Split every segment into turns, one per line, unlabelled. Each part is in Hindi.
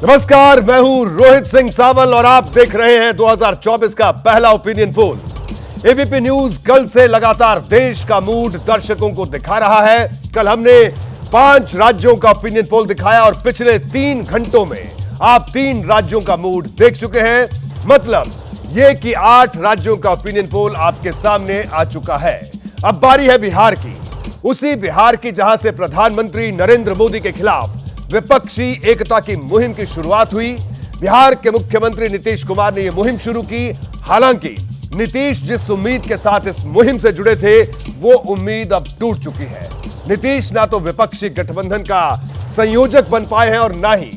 नमस्कार, मैं हूं रोहित सिंह सावल और आप देख रहे हैं 2024 का पहला ओपिनियन पोल। एबीपी न्यूज कल से लगातार देश का मूड दर्शकों को दिखा रहा है। कल हमने 5 राज्यों का ओपिनियन पोल दिखाया और पिछले 3 घंटों में आप 3 राज्यों का मूड देख चुके हैं। मतलब यह कि 8 राज्यों का ओपिनियन पोल आपके सामने आ चुका है। अब बारी है बिहार की, उसी बिहार की जहां से प्रधानमंत्री नरेंद्र मोदी के खिलाफ विपक्षी एकता की मुहिम की शुरुआत हुई। बिहार के मुख्यमंत्री नीतीश कुमार ने यह मुहिम शुरू की। हालांकि नीतीश जिस उम्मीद के साथ इस मुहिम से जुड़े थे, वो उम्मीद अब टूट चुकी है। नीतीश ना तो विपक्षी गठबंधन का संयोजक बन पाए हैं और ना ही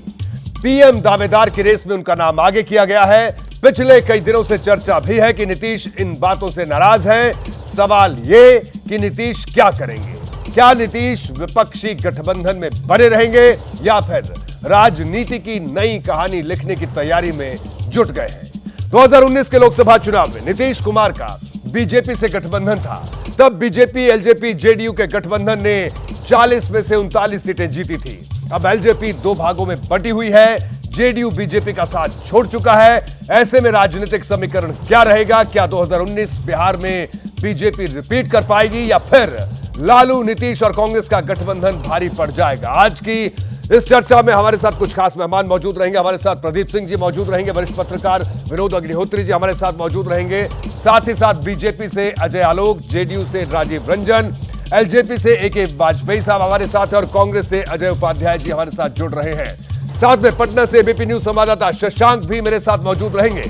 पीएम दावेदार की रेस में उनका नाम आगे किया गया है। पिछले कई दिनों से चर्चा भी है कि नीतीश इन बातों से नाराज हैं। सवाल ये कि नीतीश क्या करेंगे? क्या नीतीश विपक्षी गठबंधन में बने रहेंगे या फिर राजनीति की नई कहानी लिखने की तैयारी में जुट गए हैं? 2019 के लोकसभा चुनाव में नीतीश कुमार का बीजेपी से गठबंधन था। तब बीजेपी, एलजेपी, जेडीयू के गठबंधन ने 40 में से 39 सीटें जीती थी। अब एलजेपी 2 भागों में बटी हुई है। जेडीयू बीजेपी का साथ छोड़ चुका है। ऐसे में राजनीतिक समीकरण क्या रहेगा? क्या 2019 बिहार में बीजेपी रिपीट कर पाएगी या फिर लालू, नीतीश और कांग्रेस का गठबंधन भारी पड़ जाएगा? आज की इस चर्चा में हमारे साथ कुछ खास मेहमान मौजूद रहेंगे। हमारे साथ प्रदीप सिंह जी मौजूद रहेंगे, वरिष्ठ पत्रकार विनोद अग्निहोत्री जी हमारे साथ मौजूद रहेंगे। साथ ही साथ बीजेपी से अजय आलोक, जेडीयू से राजीव रंजन, एलजेपी से एके वाजपेयी साहब हमारे साथ है और कांग्रेस से अजय उपाध्याय जी हमारे साथ जुड़ रहे हैं। साथ में पटना से एबीपी न्यूज संवाददाता शशांक भी मेरे साथ मौजूद रहेंगे।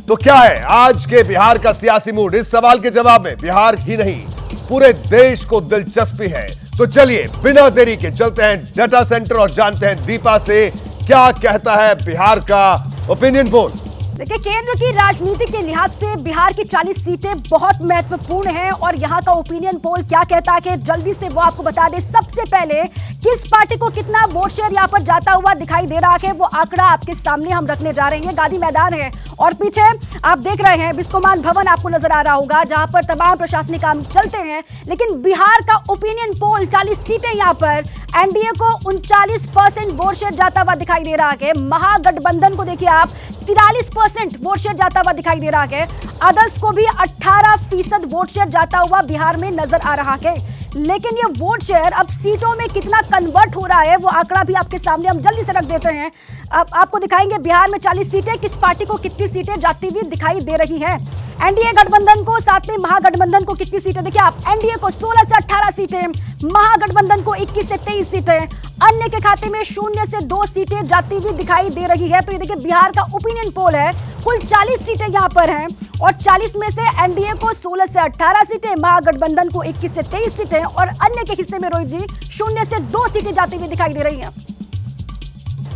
तो क्या है आज के बिहार का सियासी मूड? इस सवाल के जवाब में बिहार ही नहीं पूरे देश को दिलचस्पी है। तो चलिए बिना देरी के चलते हैं डाटा सेंटर और जानते हैं दीपा से क्या कहता है बिहार का ओपिनियन पोल।
देखिए, केंद्र की राजनीति के लिहाज से बिहार की 40 सीटें बहुत महत्वपूर्ण हैं और यहाँ का ओपिनियन पोल क्या कहता है कि जल्दी से वो आपको बता दे। सबसे पहले किस पार्टी को कितना वोट शेयर यहाँ पर जाता हुआ दिखाई दे रहा है, वो आंकड़ा आपके सामने हम रखने जा रहे हैं। गांधी मैदान है और पीछे आप देख रहे हैं बिस्कोमान भवन आपको नजर आ रहा होगा, जहां पर तमाम प्रशासनिक काम चलते हैं। लेकिन बिहार का ओपिनियन पोल 40 सीटें यहाँ पर एनडीए को 39% वोट शेयर जाता हुआ दिखाई दे रहा है। महागठबंधन को देखिए आप 43% वोट शेयर जाता हुआ दिखाई दे रहा है। अदर्स को भी 18% वोट शेयर जाता हुआ बिहार में नजर आ रहा है। लेकिन ये वोट शेयर अब सीटों में कितना कन्वर्ट हो रहा है, वो आंकड़ा भी आपके सामने हम जल्दी से रख देते हैं। अब आपको दिखाएंगे बिहार में 40 सीटें किस पार्टी को कितनी सीटें जाती हुई दिखाई दे रही हैं। एनडीए गठबंधन को, साथ में महागठबंधन को कितनी सीटें देखिए आप। एनडीए को 16 से 18 सीटें, महागठबंधन को 21 से 23 सीटें, अन्य के खाते में 0 से 2 सीटें जाती हुई दिखाई दे रही है। तो ये देखिए बिहार का ओपिनियन पोल है। कुल 40 सीटें यहाँ पर हैं और 40 में से एनडीए को 16 से 18 सीटें, महागठबंधन को 21 से 23 सीटें और अन्य के हिस्से में रोहित जी 0 से 2 सीटें जाती हुई दिखाई दे रही हैं।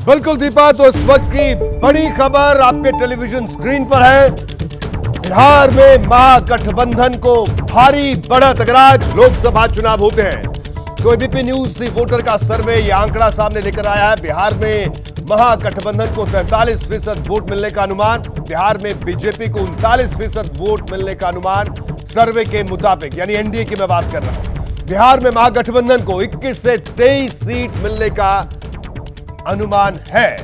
बिल्कुल दीपा, तो इस वक्त की बड़ी खबर आपके टेलीविजन स्क्रीन पर है। बिहार में महागठबंधन को भारी बढ़त। अगर आज लोकसभा चुनाव होते हैं तो एबीपी न्यूज सी वोटर का सर्वे यह आंकड़ा सामने लेकर आया है। बिहार में महागठबंधन को 43% वोट मिलने का अनुमान, बिहार में बीजेपी को 39% वोट मिलने का अनुमान सर्वे के मुताबिक, यानी एनडीए की मैं बात कर रहा हूं। बिहार में महागठबंधन को 21 से 23 सीट मिलने का अनुमान है,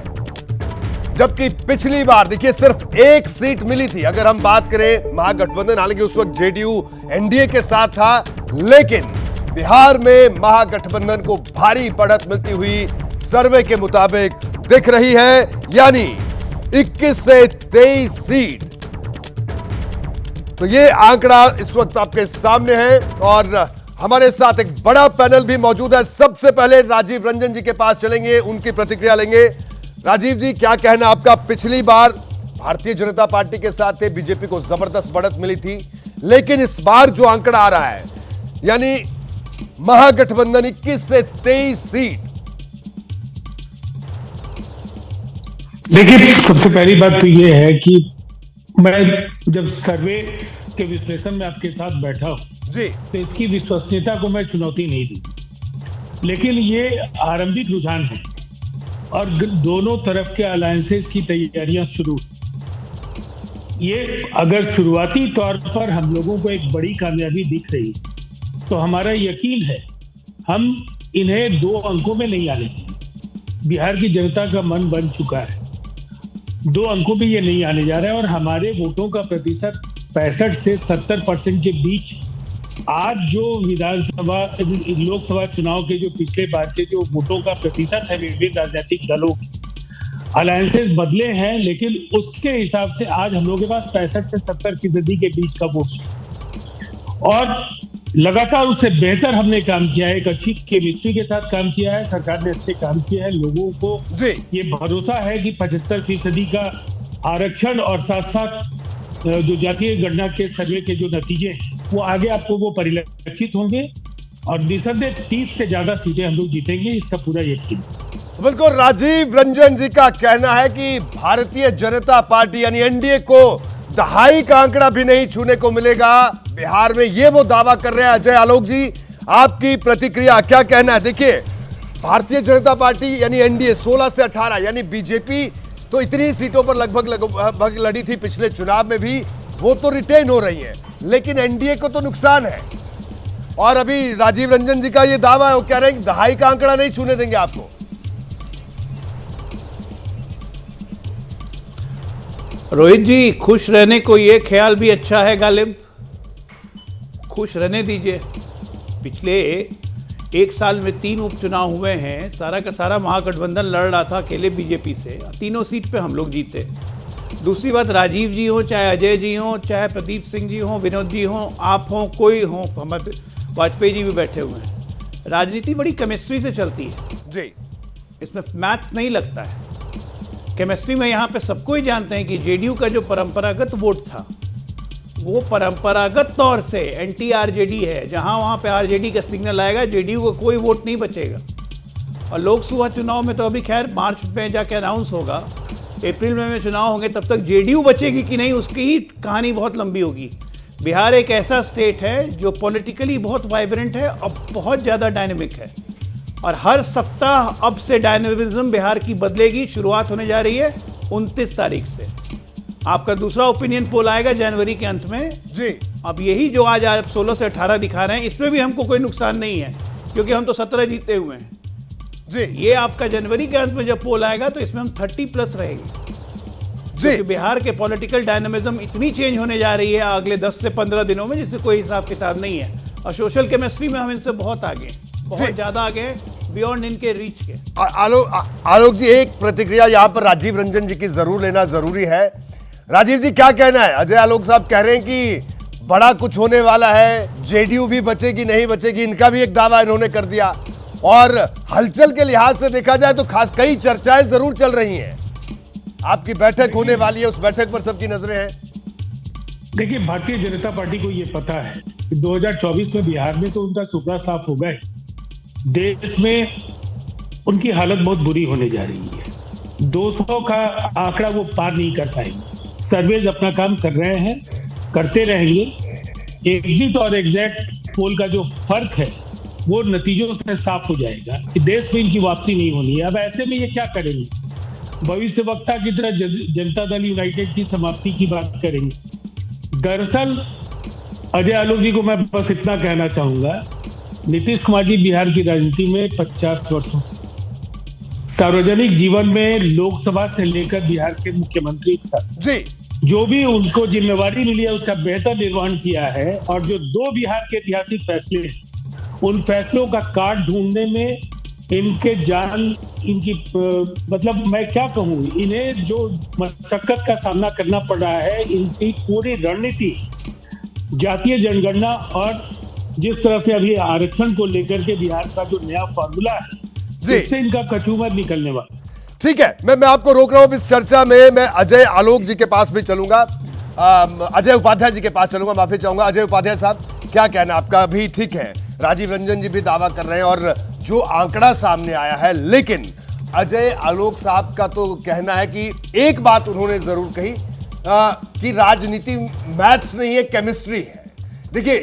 जबकि पिछली बार देखिए सिर्फ 1 सीट मिली थी। अगर हम बात करें महागठबंधन, हालांकि उस वक्त जेडीयू एनडीए के साथ था, लेकिन बिहार में महागठबंधन को भारी बढ़त मिलती हुई सर्वे के मुताबिक दिख रही है, यानी 21 से 23 सीट। तो ये आंकड़ा इस वक्त आपके सामने है और हमारे साथ एक बड़ा पैनल भी मौजूद है। सबसे पहले राजीव रंजन जी के पास चलेंगे, उनकी प्रतिक्रिया लेंगे। राजीव जी, क्या कहना आपका? पिछली बार भारतीय जनता पार्टी के साथ थे, बीजेपी को जबरदस्त बढ़त मिली थी, लेकिन इस बार जो आंकड़ा आ रहा है, यानी महागठबंधन 21 से 23 सीट।
देखिए, सबसे पहली बात तो यह है कि मैं जब सर्वे के विश्लेषण में आपके साथ बैठा हूं
जी,
तो इसकी विश्वसनीयता को मैं चुनौती नहीं दी, लेकिन ये आरंभिक रुझान है और दोनों तरफ के अलायंसेस की तैयारियां शुरू। ये अगर शुरुआती तौर पर हम लोगों को एक बड़ी कामयाबी दिख रही तो हमारा यकीन है हम इन्हें 2 अंकों में नहीं आने देंगे। बिहार की जनता का मन बन चुका है। 2 अंकों पे ये नहीं आने जा रहा है और हमारे वोटों का प्रतिशत 65 से 70% के बीच आज जो विधानसभा लोकसभा चुनाव के जो पिछले बार के जो वोटों का प्रतिशत है विभिन्न राजनीतिक दलों के अलायंसेस बदले हैं, लेकिन उसके हिसाब से आज हम लोगों के पास 65 से 70% के बीच का वोट और लगातार उससे बेहतर हमने काम किया है। एक अच्छी केमिस्ट्री के साथ काम किया है, सरकार ने अच्छे काम किया है। लोगों को ये भरोसा है कि 75% का आरक्षण और साथ साथ जो जातीय गणना के सर्वे के जो नतीजे वो आगे आपको वो परिलक्षित होंगे और निसंदेह 30 से ज्यादा सीटें हम लोग जीतेंगे, इसका पूरा यकीन।
बिल्कुल, राजीव रंजन जी का कहना है कि भारतीय जनता पार्टी यानी एनडीए को दहाई का आंकड़ा भी नहीं छूने को मिलेगा बिहार में, ये वो दावा कर रहे हैं। अजय आलोक जी, आपकी प्रतिक्रिया, क्या कहना है? देखिए, भारतीय जनता पार्टी यानी एनडीए 16 से 18 यानी बीजेपी तो इतनी सीटों पर लगभग लड़ी थी पिछले चुनाव में भी, वो तो रिटेन हो रही है, लेकिन एनडीए को तो नुकसान है। और अभी राजीव रंजन जी का ये दावा है, वो कह रहे हैं कि दहाई का आंकड़ा नहीं छूने देंगे आपको।
रोहित जी, खुश रहने को ये ख्याल भी अच्छा है गालिब, खुश रहने दीजिए। पिछले 1 साल में 3 उपचुनाव हुए हैं, सारा का सारा महागठबंधन लड़ रहा था अकेले बीजेपी से, तीनों सीट पे हम लोग जीते। दूसरी बात, राजीव जी हो, चाहे अजय जी हो, चाहे प्रदीप सिंह जी हो, विनोद जी हो, आप हो, कोई हो, हमारे वाजपेयी जी भी बैठे हुए हैं। राजनीति बड़ी केमिस्ट्री से चलती है
जी,
इसमें मैथ्स नहीं लगता है। केमिस्ट्री में यहाँ पे सबको ही जानते हैं कि जेडीयू का जो परंपरागत वोट था वो परंपरागत तौर से एंटी आरजेडी है। जहाँ वहाँ पे आरजेडी का सिग्नल आएगा, जेडीयू को कोई वोट नहीं बचेगा। और लोकसभा चुनाव में तो अभी खैर मार्च में जाके अनाउंस होगा, अप्रैल में चुनाव होंगे, तब तक जेडीयू बचेगी कि नहीं उसकी ही कहानी बहुत लंबी होगी। बिहार एक ऐसा स्टेट है जो पॉलिटिकली बहुत वाइब्रेंट है और बहुत ज़्यादा डायनेमिक है, और हर सप्ताह अब से डायनेमिज्म बिहार की बदलेगी। शुरुआत होने जा रही है 29 तारीख से। आपका दूसरा ओपिनियन पोल आएगा जनवरी के अंत में
जी।
अब यही जो आज आप 16 से 18 दिखा रहे हैं, इसमें भी हमको कोई नुकसान नहीं है क्योंकि हम तो 17 जीते हुए हैं
जी।
ये आपका जनवरी के अंत में जब पोल आएगा तो इसमें हम 30+ रहेंगे जी। बिहार के पॉलिटिकल डायनेमिज्म इतनी चेंज होने जा रही है अगले 10 से 15 दिनों में, जिससे कोई हिसाब किताब नहीं है। और सोशल केमिस्ट्री में हम इनसे बहुत आगे, बहुत ज्यादा आगे, बियॉन्ड इनके रीच के।
आलोक जी, एक प्रतिक्रिया यहाँ पर राजीव रंजन जी की जरूर लेना जरूरी है। राजीव जी, क्या कहना है? अजय आलोक साहब कह रहे हैं कि बड़ा कुछ होने वाला है, जेडीयू भी बचेगी नहीं बचेगी, इनका भी एक दावा इन्होंने कर दिया। और हलचल के लिहाज से देखा जाए तो खास कई चर्चाएं जरूर चल रही हैं। आपकी बैठक होने वाली है, उस बैठक पर सबकी नजरें हैं।
देखिए, भारतीय जनता पार्टी को ये पता है कि 2024 में बिहार में तो उनका सुपड़ा साफ हो गए, देश में उनकी हालत बहुत बुरी होने जा रही है। 200 का आंकड़ा वो पार नहीं कर पाएंगे। सर्वेज अपना काम कर रहे हैं, करते रहेंगे। एग्जिट और एग्जैक्ट पोल का जो फर्क है वो नतीजों से साफ हो जाएगा कि देश में इनकी वापसी नहीं होनी है। अब ऐसे में ये क्या करेंगे? भविष्य वक्ता की तरह जनता दल यूनाइटेड की समाप्ति की बात करेंगे। दरअसल अजय आलोक जी को मैं बस इतना कहना चाहूंगा, नीतीश कुमार जी बिहार की राजनीति में 50 वर्षों से सार्वजनिक जीवन में लोकसभा से लेकर बिहार के मुख्यमंत्री तक
जी,
जो भी उनको जिम्मेवारी मिली है उसका बेहतर निर्वहन किया है। और जो 2 बिहार के ऐतिहासिक फैसले, उन फैसलों का काट ढूंढने में इनके जान, इनकी मतलब मैं क्या कहूँ, इन्हें जो मशक्कत का सामना करना पड़ रहा है, इनकी पूरी रणनीति जातीय जनगणना और जिस तरह से अभी आरक्षण को लेकर के बिहार का जो नया फॉर्मूला है, इससे इनका कचूमर निकलने वाला।
ठीक है, मैं आपको रोक रहा हूं इस चर्चा में। मैं अजय आलोक जी के पास भी चलूंगा, अजय उपाध्याय जी के पास चलूंगा, माफी चाहूंगा। अजय उपाध्याय साहब, क्या कहना आपका? अभी ठीक है, राजीव रंजन जी भी दावा कर रहे हैं और जो आंकड़ा सामने आया है, लेकिन अजय आलोक साहब का तो कहना है कि एक बात उन्होंने जरूर कही कि राजनीति मैथ्स नहीं है, केमिस्ट्री है। देखिए,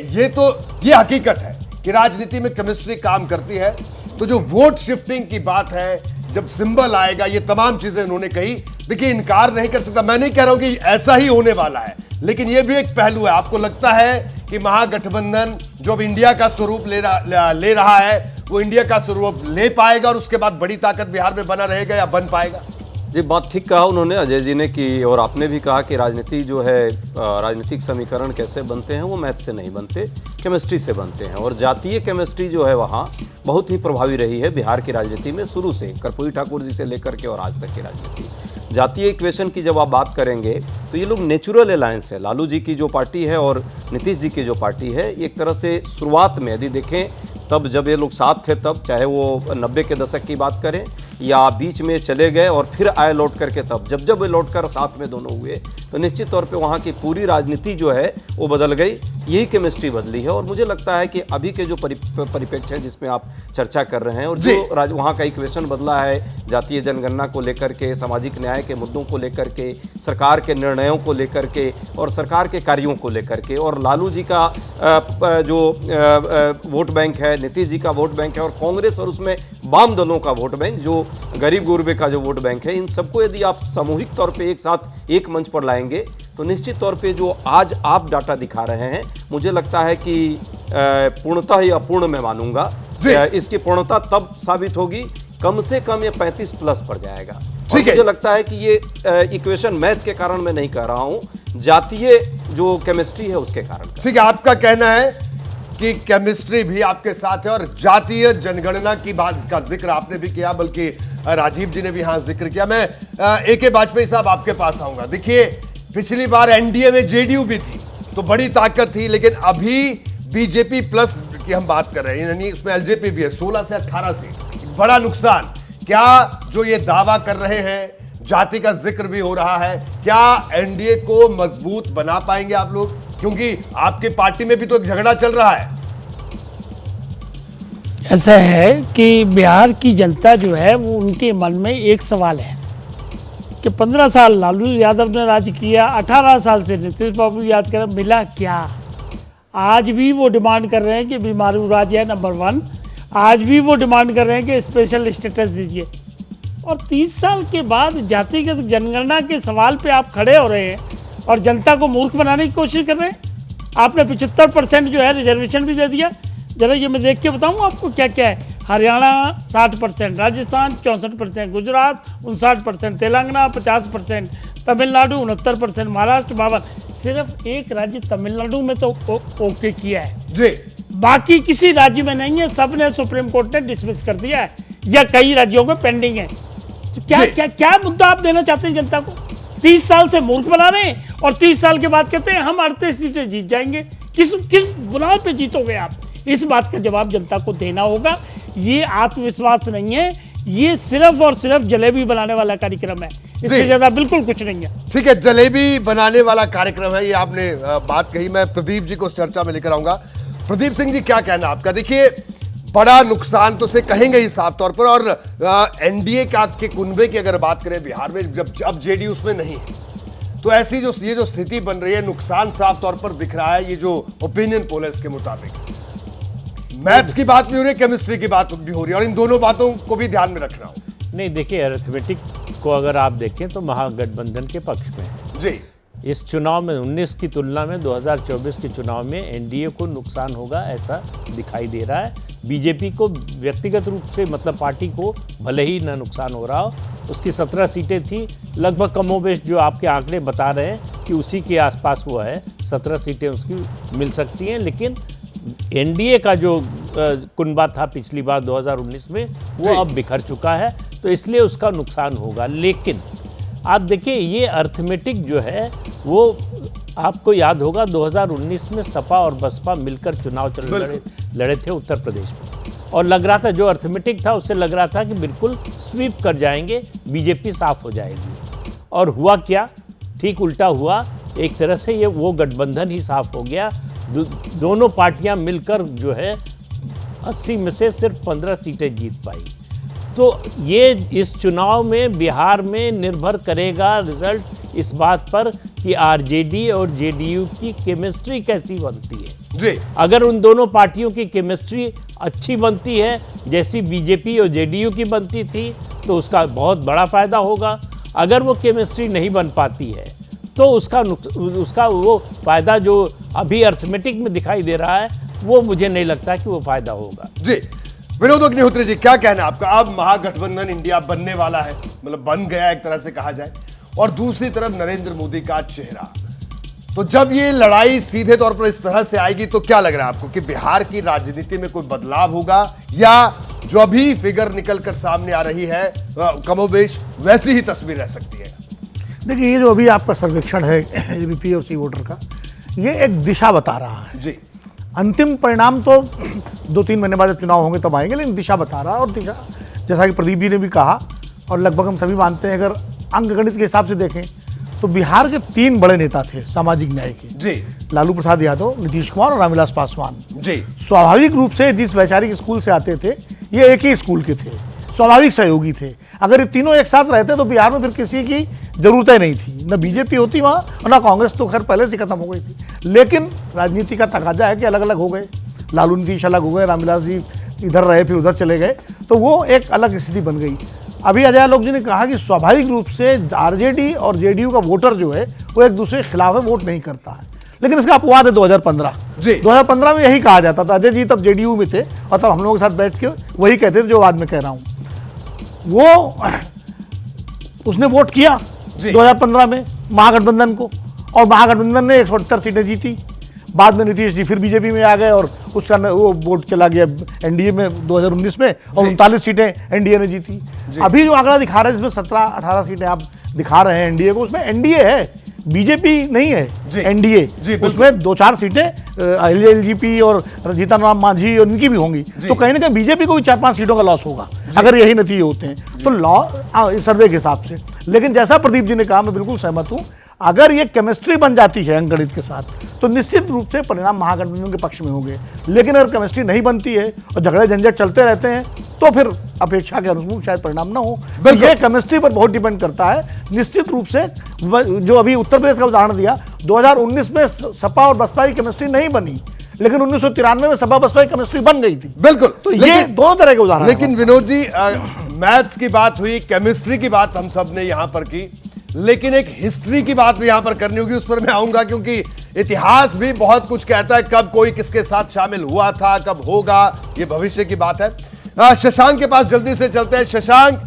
ये हकीकत है कि राजनीति में केमिस्ट्री काम करती है। तो जो वोट शिफ्टिंग की बात है, जब सिंबल आएगा, ये तमाम चीजें उन्होंने कही। देखिए, इनकार नहीं कर सकता, मैं नहीं कह रहा हूं कि ऐसा ही होने वाला है, लेकिन ये भी एक पहलू है। आपको लगता है कि महागठबंधन जो अब इंडिया का स्वरूप ले रहा है, वो इंडिया का स्वरूप ले पाएगा और उसके बाद बड़ी ताकत बिहार में बना रहेगा या बन पाएगा?
जी, बात ठीक कहा उन्होंने, अजय जी ने की, और आपने भी कहा कि राजनीति जो है, राजनीतिक समीकरण कैसे बनते हैं, वो मैथ से नहीं बनते, केमिस्ट्री से बनते हैं। और जातीय केमिस्ट्री जो है वहाँ बहुत ही प्रभावी रही है बिहार की राजनीति में शुरू से, कर्पूरी ठाकुर जी से लेकर के और आज तक की राजनीति। जातीय इक्वेशन की जब आप बात करेंगे तो ये लोग नेचुरल अलायंस है। लालू जी की जो पार्टी है और नीतीश जी की जो पार्टी है, एक तरह से शुरुआत में यदि देखें तब जब ये लोग साथ थे, तब चाहे वो 90 के दशक की बात करें या बीच में चले गए और फिर आए लौट करके, तब जब वे लौट कर साथ में दोनों हुए, तो निश्चित तौर पे वहाँ की पूरी राजनीति जो है वो बदल गई। यही केमिस्ट्री बदली है। और मुझे लगता है कि अभी के जो परिप्रेक्ष्य है जिसमें आप चर्चा कर रहे हैं, और जो वहाँ का इक्वेशन बदला है जातीय जनगणना को लेकर के, सामाजिक न्याय के मुद्दों को लेकर के, सरकार के निर्णयों को लेकर के और सरकार के कार्यों को लेकर के, और लालू जी का जो वोट बैंक है, नीतीश जी का वोट बैंक है, और कांग्रेस और उसमें वाम दलों का वोट बैंक, जो गरीब गुरबे का जो वोट बैंक है, इन सबको यदि आप सामूहिक तौर पे एक साथ एक मंच पर लाएंगे तो निश्चित तौर पे जो आज आप डाटा दिखा रहे हैं, मुझे लगता है कि पूर्णतः या अपूर्ण मैं मानूंगा। इसकी पूर्णता तब साबित होगी कम से कम ये 35 प्लस पर जाएगा। और मुझे लगता है कि ये इक्वेशन मैथ के कारण मैं नहीं कह रहा हूं, जातीय जो केमिस्ट्री है उसके कारण।
ठीक है, आपका कहना है कि केमिस्ट्री भी आपके साथ है और जातीय जनगणना की बात का जिक्र आपने भी किया, बल्कि राजीव जी ने भी हाँ जिक्र किया। मैं AK वाजपेयी साहब आपके पास आऊंगा। देखिए, पिछली बार एनडीए में जेडीयू भी थी तो बड़ी ताकत थी, लेकिन अभी बीजेपी प्लस की हम बात कर रहे हैं, यानी उसमें एलजेपी भी है, 16 से 18 सीट, बड़ा नुकसान। क्या जो ये दावा कर रहे हैं, जाति का जिक्र भी हो रहा है, क्या एनडीए को मजबूत बना पाएंगे आप लोग? क्योंकि आपकी पार्टी में भी तो एक झगड़ा चल रहा है।
ऐसा है कि बिहार की जनता जो है वो उनके मन में एक सवाल है कि 15 साल लालू यादव ने राज किया, 18 साल से नीतीश बाबू याद करें, मिला क्या? आज भी वो डिमांड कर रहे हैं कि बीमारू राज है नंबर 1। आज भी वो डिमांड कर रहे हैं कि स्पेशल स्टेटस दीजिए। और 30 साल के बाद जातिगत जनगणना के सवाल पे आप खड़े हो रहे हैं और जनता को मूर्ख बनाने की कोशिश कर रहे हैं। आपने 75% जो है रिजर्वेशन भी दे दिया। जरा ये मैं देख के बताऊँ आपको क्या क्या है। हरियाणा 60%, राजस्थान 64%, गुजरात 59%, तेलंगाना 50%, तमिलनाडु 69%, महाराष्ट्र 52%। सिर्फ एक राज्य तमिलनाडु में तो ओके किया है
जी,
बाकी किसी राज्य में नहीं है। सब ने सुप्रीम कोर्ट ने डिसमिस कर दिया है या कई राज्यों में पेंडिंग है। तो क्या मुद्दा आप देना चाहते हैं जनता को? 30 साल से मूर्ख बना रहे हैं और 30 साल के बाद कहते हैं हम 38 सीटें जीत जाएंगे। किस बुनियाद पे जीतोगे आप? इस बात का जवाब जनता को देना होगा। ये आत्मविश्वास नहीं है, ये सिर्फ और सिर्फ जलेबी बनाने वाला कार्यक्रम है, इससे ज्यादा बिल्कुल कुछ नहीं है।
ठीक है, जलेबी बनाने वाला कार्यक्रम है, ये आपने बात कही। मैं प्रदीप जी को इस चर्चा में लेकर आऊंगा। प्रदीप सिंह जी, क्या कहना आपका? देखिए, बड़ा नुकसान तो से कहेंगे ही साफ तौर पर, और एनडीए के कुनबे की अगर बात करें बिहार में, जब अब जेडीयू उसमें नहीं है, तो ऐसी ये जो स्थिति बन रही है, नुकसान साफ तौर पर दिख रहा है। ये जो ओपिनियन पोल है इसके मुताबिक मैथ्स की बात भी हो रही है, केमिस्ट्री की बात भी हो रही है, और इन दोनों बातों को भी ध्यान में रखना हो।
नहीं, देखिए, अरिथमेटिक को अगर आप देखें तो महागठबंधन के पक्ष में है।
जी,
इस चुनाव में 19 की तुलना में 2024 के चुनाव में एनडीए को नुकसान होगा ऐसा दिखाई दे रहा है। बीजेपी को व्यक्तिगत रूप से, मतलब पार्टी को भले ही न नुकसान हो रहा हो, उसकी 17 सीटें थी, लगभग कमोबेश जो आपके आंकड़े बता रहे हैं कि उसी के आसपास हुआ है, 17 सीटें उसकी मिल सकती हैं। लेकिन एनडीए का जो कुनबा था पिछली बार 2019 में, वो अब बिखर चुका है, तो इसलिए उसका नुकसान होगा। लेकिन आप देखिए, ये अर्थमेटिक जो है वो आपको याद होगा 2019 में सपा और बसपा मिलकर चुनाव लड़े थे उत्तर प्रदेश में, और लग रहा था, जो अर्थमेटिक था उससे लग रहा था कि बिल्कुल स्वीप कर जाएंगे, बीजेपी साफ हो जाएगी। और हुआ क्या? ठीक उल्टा हुआ। एक तरह से ये वो गठबंधन ही साफ हो गया। दोनों पार्टियां मिलकर जो है 80 में से सिर्फ 15 सीटें जीत पाई। तो ये इस चुनाव में बिहार में निर्भर करेगा रिजल्ट इस बात पर कि आरजेडी और जेडीयू की केमिस्ट्री कैसी बनती है।
जी,
अगर उन दोनों पार्टियों की केमिस्ट्री अच्छी बनती है, जैसी बीजेपी और जेडीयू की बनती थी, तो उसका बहुत बड़ा फायदा होगा। अगर वो केमिस्ट्री नहीं बन पाती है तो उसका वो फायदा जो अभी अर्थमेटिक में दिखाई दे रहा है, वो मुझे नहीं लगता कि वो फायदा होगा।
जी, विनोद अग्निहोत्री जी, क्या कहना है आपका? अब महागठबंधन इंडिया बनने वाला है, मतलब बन गया एक तरह से कहा जाए, और दूसरी तरफ नरेंद्र मोदी का चेहरा। तो जब ये लड़ाई सीधे तौर पर इस तरह से आएगी तो क्या लग रहा है आपको कि बिहार की राजनीति में कोई बदलाव होगा, या जो अभी फिगर निकलकर सामने आ रही है कमोबेश वैसी ही तस्वीर रह सकती है?
देखिए, ये जो अभी आपका सर्वेक्षण है एबीपी और सी वोटर का, ये एक दिशा बता रहा है
जी।
अंतिम परिणाम तो 2-3 महीने बाद जब चुनाव होंगे तब आएंगे, लेकिन दिशा बता रहा है। और दिशा, जैसा कि प्रदीप जी ने भी कहा और लगभग हम सभी मानते हैं, अगर अंकगणित के हिसाब से देखें तो बिहार के 3 बड़े नेता थे सामाजिक न्याय के
जी।
लालू प्रसाद यादव, नीतीश कुमार और रामविलास पासवान
जी।
स्वाभाविक रूप से जिस वैचारिक स्कूल से आते थे, ये एक ही स्कूल के थे, स्वाभाविक सहयोगी थे। अगर ये तीनों एक साथ रहते तो बिहार में फिर किसी की जरूरत ही नहीं थी, न बीजेपी होती वहाँ और ना कांग्रेस, तो खैर पहले से खत्म हो गई थी। लेकिन राजनीति का तकाजा है कि अलग अलग हो गए, लालू नीतीश अलग हो गए, रामविलास जी इधर रहे फिर उधर चले गए, तो वो एक अलग स्थिति बन गई। अभी अजय आलोक जी ने कहा कि स्वाभाविक रूप से आरजेडी और जेडीयू का वोटर जो है वो एक दूसरे के खिलाफ वोट नहीं करता है, लेकिन इसका अपवाद है 2015
जी।
2015 में यही कहा जाता था। अजय जी तब जेडीयू में थे और तब हम लोगों के साथ बैठ के वही कहते थे जो आज मैं कह रहा हूँ। वो उसने वोट किया 2015 में महागठबंधन को, और महागठबंधन ने 178 सीटें जीती। बाद में नीतीश जी फिर बीजेपी में आ गए और उसका वो वोट चला गया एनडीए में 2019 में, और 39 सीटें एनडीए ने जीती। अभी जो आंकड़ा दिखा रहे हैं जिसमें 17-18 सीटें आप दिखा रहे हैं एनडीए को, उसमें एनडीए है, बीजेपी नहीं है, एनडीए। उसमें 2-4 सीटें एलजेपी और जीतन राम मांझी और इनकी भी होंगी, तो कहीं ना कहीं बीजेपी को भी 4-5 सीटों का लॉस होगा अगर यही नतीजे होते हैं तो लॉस सर्वे के हिसाब से। लेकिन जैसा प्रदीप जी ने कहा, मैं बिल्कुल सहमत हूँ, अगर ये केमिस्ट्री बन जाती है अंकगणित के साथ तो निश्चित रूप से परिणाम महागठबंधन के पक्ष में होंगे। लेकिन अगर केमिस्ट्री नहीं बनती है और झगड़े झंझट चलते रहते हैं तो फिर अपेक्षा के अनुरूप शायद परिणाम ना हो। तो ये केमिस्ट्री पर बहुत डिपेंड करता है निश्चित रूप से। जो अभी उत्तर प्रदेश का उदाहरण दिया, 2019 में सपा और बसपा की केमिस्ट्री नहीं बनी, लेकिन 1993 में सपा बसपा की केमिस्ट्री बन गई थी।
बिल्कुल,
तो ये दोनों तरह के उदाहरण।
लेकिन विनोद जी, मैथ्स की बात हुई, केमिस्ट्री की बात हम सब ने यहां पर की, लेकिन एक हिस्ट्री की बात भी यहां पर करनी होगी, उस पर मैं आऊंगा, क्योंकि इतिहास भी बहुत कुछ कहता है, कब कोई किसके साथ शामिल हुआ था, कब होगा, ये भविष्य की बात है। शशांक के पास जल्दी से चलते हैं। शशांक,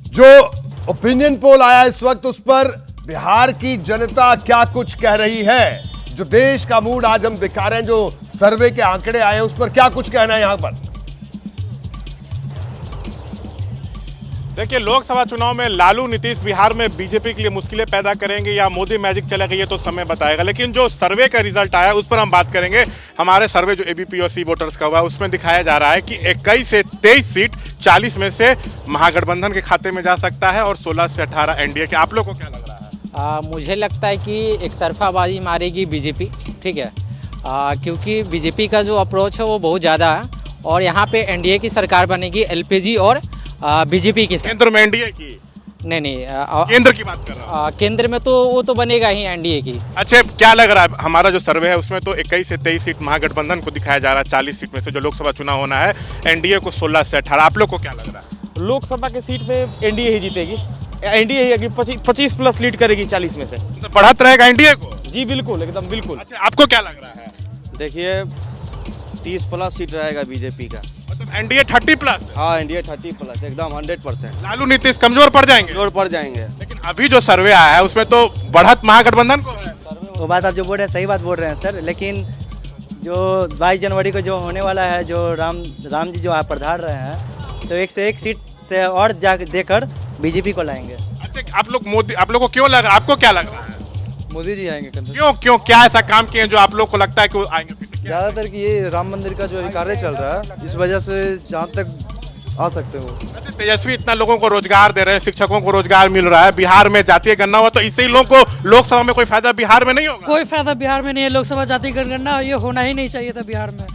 जो ओपिनियन पोल आया इस वक्त, उस पर बिहार की जनता क्या कुछ कह रही है? जो देश का मूड आज हम दिखा रहे हैं, जो सर्वे के आंकड़े आए हैं, उस पर क्या कुछ कहना है यहां पर?
देखिए, लोकसभा चुनाव में लालू नीतीश बिहार में बीजेपी के लिए मुश्किलें पैदा करेंगे या मोदी मैजिक चलेगा, ये तो समय बताएगा। लेकिन जो सर्वे का रिजल्ट आया उस पर हम बात करेंगे। हमारे सर्वे जो एबीपी और सी वोटर्स का हुआ, उसमें दिखाया जा रहा है कि 21 से 23 सीट 40 में से महागठबंधन के खाते में जा सकता है और 16 से 18 एनडीए के। आप लोग को क्या लग रहा है?
मुझे लगता है कि एक तरफाबाजी मारेगी बीजेपी, ठीक है, क्योंकि बीजेपी का जो अप्रोच है वो बहुत ज़्यादा है, और यहाँ पे एनडीए की सरकार बनेगी, एलपीजी और बीजेपी की।
केंद्र में एनडीए की?
नहीं,
केंद्र की बात कर रहा हूं।
केंद्र में तो वो तो बनेगा ही एनडीए की।
अच्छा, क्या लग रहा है? हमारा जो सर्वे है उसमें तो 21 से 23 सीट महागठबंधन को दिखाया जा रहा है, 40 सीट में से जो लोकसभा चुनाव होना है, एनडीए को 16 से 18। आप लोग को क्या लग रहा है?
लोकसभा के सीट में एनडीए ही जीतेगी, एनडीए ही 25+ लीड करेगी 40 में से।
तो बढ़त रहेगा एनडीए को?
जी बिल्कुल, एकदम बिल्कुल।
अच्छा, आपको क्या लग रहा है?
देखिए, 30+ सीट रहेगा बीजेपी का,
मतलब एनडीए 30+?
हाँ, एनडीए 30+ एकदम 100%।
लालू नीतीश कमजोर पड़ जाएंगे?
कमजोर पड़ जाएंगे।
लेकिन अभी जो सर्वे आया है उसमें तो बढ़त महागठबंधन को है।
वो बात आप जो बोल रहे हैं सही बात बोल रहे हैं सर, लेकिन जो 22 जनवरी को जो होने वाला है, जो राम जी जो आप पधार रहे हैं, तो 1 से 1 सीट से और देकर बीजेपी को लाएंगे।
अच्छा, आप लोग को क्यों लग रहा है? आपको क्या लग रहा है?
मोदी जी आएंगे।
क्यों क्या ऐसा काम किए हैं जो आप लोग को लगता है कि वो आएंगे?
ज़्यादातर कि ये राम मंदिर का जो कार्य चल रहा है, इस वजह से जहाँ तक आ सकते हो।
अच्छा, तेजस्वी इतना लोगों को रोजगार दे रहे हैं, शिक्षकों को रोजगार मिल रहा है, बिहार में जातीय गणना हुआ, तो इससे ही लोगों को लोकसभा में कोई फायदा बिहार में नहीं होगा?
कोई फायदा बिहार में नहीं है। लोकसभा जातीय जनगणना ये होना ही नहीं चाहिए था बिहार में,